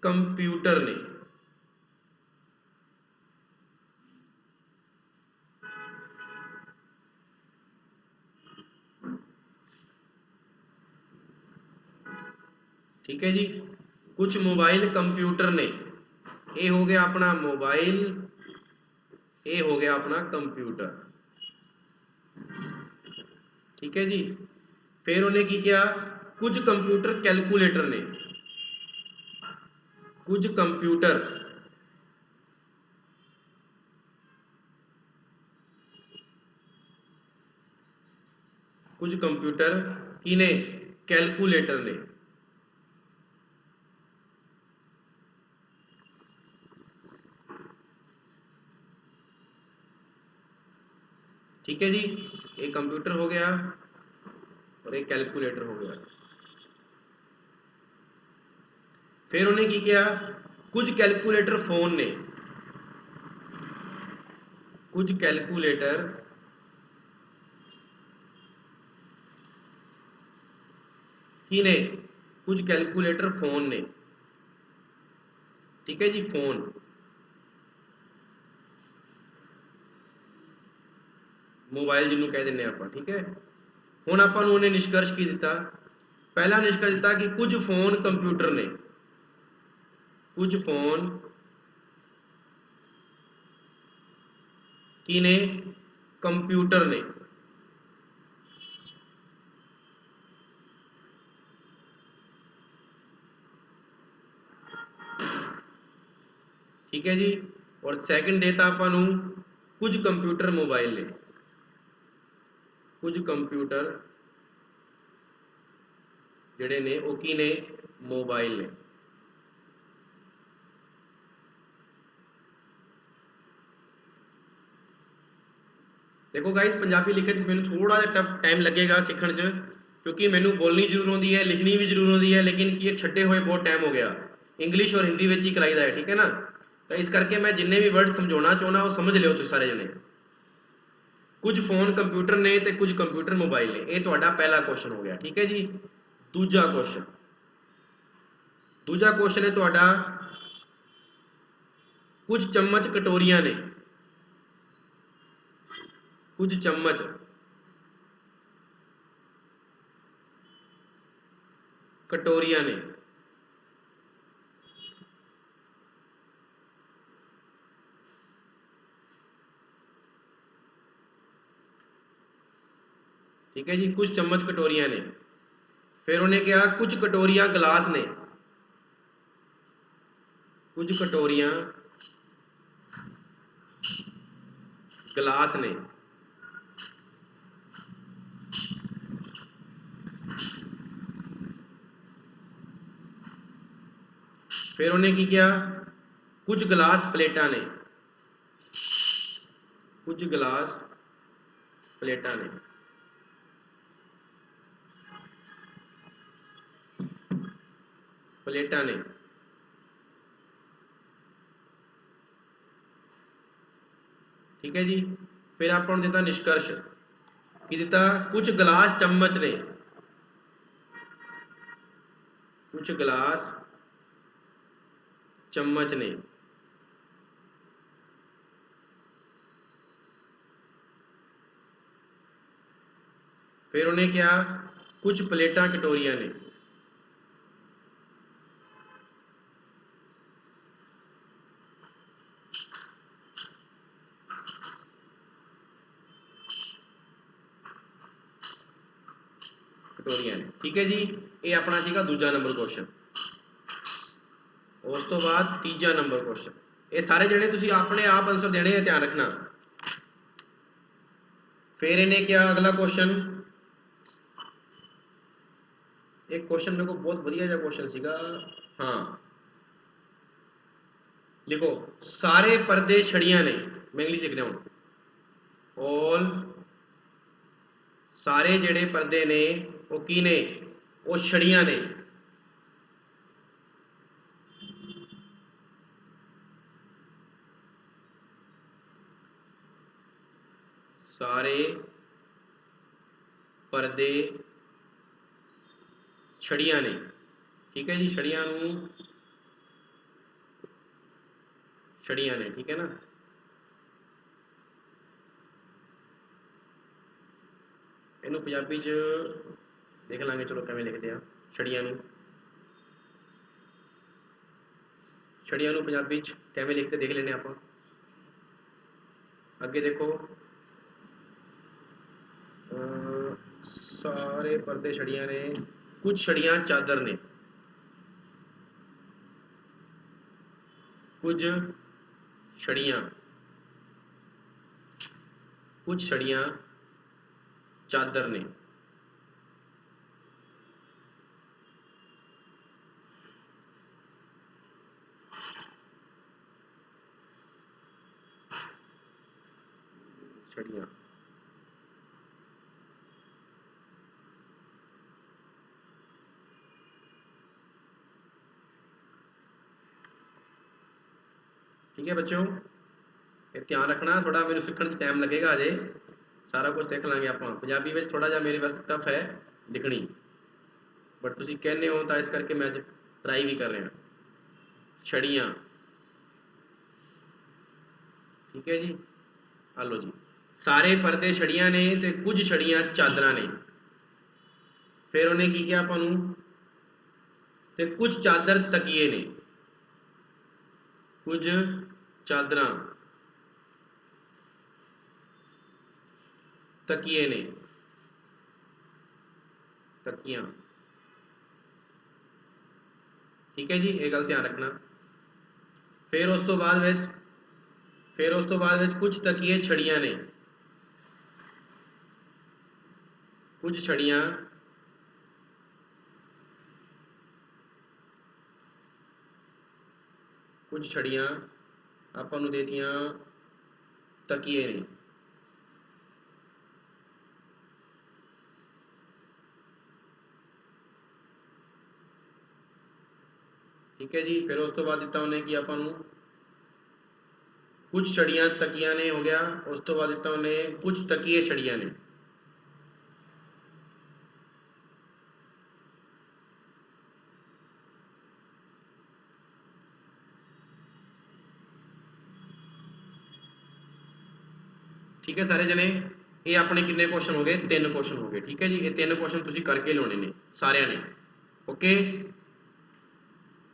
ਕੰਪਿਊਟਰ ਨੇ। ठीक है जी, कुछ मोबाइल कंप्यूटर ने। ये हो गया अपना मोबाइल, ये हो गया अपना कंप्यूटर। ठीक है जी, फिर उन्हें की किया, कुछ कंप्यूटर कैलकुलेटर ने। कुछ कंप्यूटर कुछ कंप्यूटर की ने? कैलकुलेटर ने। ठीक है जी, एक कंप्यूटर हो गया और एक कैलकुलेटर हो गया। फिर उन्हें की किया, कुछ कैलकुलेटर फोन ने। कुछ कैलकुलेटर की ने? कुछ कैलकुलेटर फोन ने। ठीक है जी, फोन। मोबाइल जिन्हों कह दें आप। ठीक है, हुण आपां नूं उन्हें निष्कर्ष की दिता? पहला निष्कर्ष दिता कि कुछ फोन कंप्यूटर ने। कुछ फोन की ने? कंप्यूटर ने। ठीक है जी, और सैकंड देता आपां नूं कुछ कंप्यूटर मोबाइल ने। कुछ कंप्यूटर जिहड़े ने वो की ने? मोबाइल ने। देखो गाइस, पंजाबी लिखण च मैनूं थोड़ा जिहा टफ टाइम लगेगा सीखण च, क्योंकि मैनूं बोलनी जरूर आउंदी है, लिखनी भी जरूर आउंदी है, लेकिन ये छड्डे हुए बहुत टाइम हो गया। इंग्लिश और हिंदी विच ही कराईदा है। ठीक है ना, तो इस करके मैं जिन्ने भी वर्ड समझाउणा चाहुंदा वो समझ लिओ तुसीं सारे जने। कुछ फोन कंप्यूटर ने ते कुछ कंप्यूटर मोबाइल ने। ये तुहाडा पहला क्वेश्चन हो गया। ठीक है जी, दूजा क्वेश्चन। दूजा क्वेश्चन है तुहाडा, कुछ चम्मच कटोरियां ने। कुछ चम्मच कटोरियां ने। ठीक है जी, कुछ चम्मच कटोरियां ने। फिर उन्हें कहा कुछ कटोरियां गिलास ने। कुछ कटोरियां गिलास ने। फिर उन्हें की किया, कुछ गिलास प्लेटा ने। कुछ गिलास प्लेटा ने। प्लेटा ने। ठीक है जी, फिर आपको दिता निष्कर्ष की दिता, कुछ गिलास चम्मच ने। कुछ गिलास चम्मच ने। फिर उन्हें क्या, कुछ प्लेटा कटोरियां ने। कटोरियां ने। ठीक है जी, ये अपना सीगा दूजा नंबर क्वेश्चन। उस तो बाद तीजा नंबर क्वेश्चन। ये सारे जने तुसी अपने आप आंसर देने हैं, ध्यान रखना। फिर इन्हें क्या अगला क्वेश्चन, एक क्वेश्चन मेरे को बहुत बढ़िया जा क्वेश्चन सीगा। हाँ लिखो, सारे पर्दे छड़ियां ने, मैं इंग्लिश लिख रहा हूं, ऑल सारे जेड़े पर्दे ने वो की ने, वो छड़ियां ने। सारे पर्दे छड़ियां ने, ठीक है जी, छड़ियां नूं छड़ियां ने, ठीक है ना। इनू पंजाबी च देख लांगे, चलो किवें लिखते हैं छड़ियां नूं, छड़ियां नूं पंजाबी च किवें लिखते देख लेने आपां। अगे देखो, सारे पर्दे छड़ियां ने, कुछ छड़ियां चादर ने, कुछ छड़ियां, कुछ छड़ियां चादर ने। छड़ियां, ठीक है बच्चों, ये ध्यान रखना, थोड़ा मेरे सीखने च टाइम लगेगा अजे, सारा कुछ सीख लांगे आपां। पंजाबी में थोड़ा जा मेरे वास्ते टफ है लिखनी, बट तुसीं कहने हो तो इस करके मैं अज ट्राई भी कर रहा। छड़ियां, ठीक है जी, आ लो जी, सारे पर्दे छड़ियां ने ते कुछ छड़ियां चादरां ने। फिर उन्हें की किया आपां नूं, ते कुछ चादर तकिए ने, कुछ चादरां तकिए ने, तकियां, ठीक है जी, ये गल ध्यान रखना। फिर उस तो बाद विच, फिर उस तो बाद विच कुछ तकिए छड़ियां ने, कुछ छड़ियां कुछ छड़ियां आपां नूं देतियां तकिए ने, ठीक है जी। फिर उस तो बाद दिता उन्हें कि आपां नूं कुछ छड़ियां तकियां ने हो गया, उस तो बाद दिता उन्हें कुछ तकिए छड़ियां ने, ठीक है सारे जने। ये अपने कितने क्वेश्चन हो गए, 3 क्वेश्चन हो गए, ठीक है जी। ये 3 क्वेश्चन तुसीं करके लाने ने सारिਆਂ ने, ओके।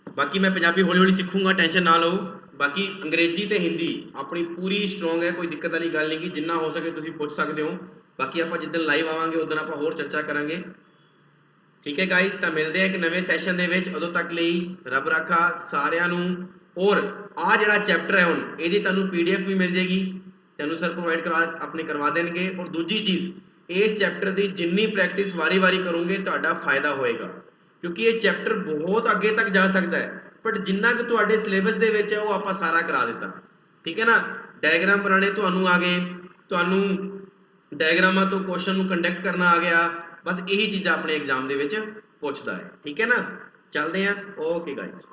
बाकी मैं पंजाबी हौली हौली सीखूंगा, टेंशन ना लो। बाकी अंग्रेजी ते हिंदी अपनी पूरी स्ट्रोंग है, कोई दिक्कत वाली गल नहीं कि जिन्ना हो सके तुसीं पुछ सकते हो। बाकी आप जिस दिन लाइव आवांगे उस दिन आप होर चर्चा करांगे, ठीक है गाइस। तो मिलते हैं एक नवे सैशन दे विच, उदों तक लई रब राखा सारिਆਂ ਨੂੰ। और आ जिहड़ा चैप्टर है हुण इहदी तुहानूं PDF भी मिल जाएगी, तुहानूं सर प्रोवाइड करवा देंगे। और दूजी चीज़, इस चैप्टर की जिन्नी प्रैक्टिस वारी वारी करोगे तुहाडा फायदा होएगा, क्योंकि ये चैप्टर बहुत अगे तक जा सकता है, बट जिन्ना कि तुहाडे सिलेबस दे विच है वो आपां सारा करा दिता, ठीक है ना। डायग्राम बनाने तुहानूं आ गए, तुहानूं डायग्रामां तो क्वेश्चन नूं कंडक्ट करना आ गया, बस यही चीज़ां अपने एग्जाम दे विच पुछदा है, ठीक है ना। चलते हैं, ओके गाइज।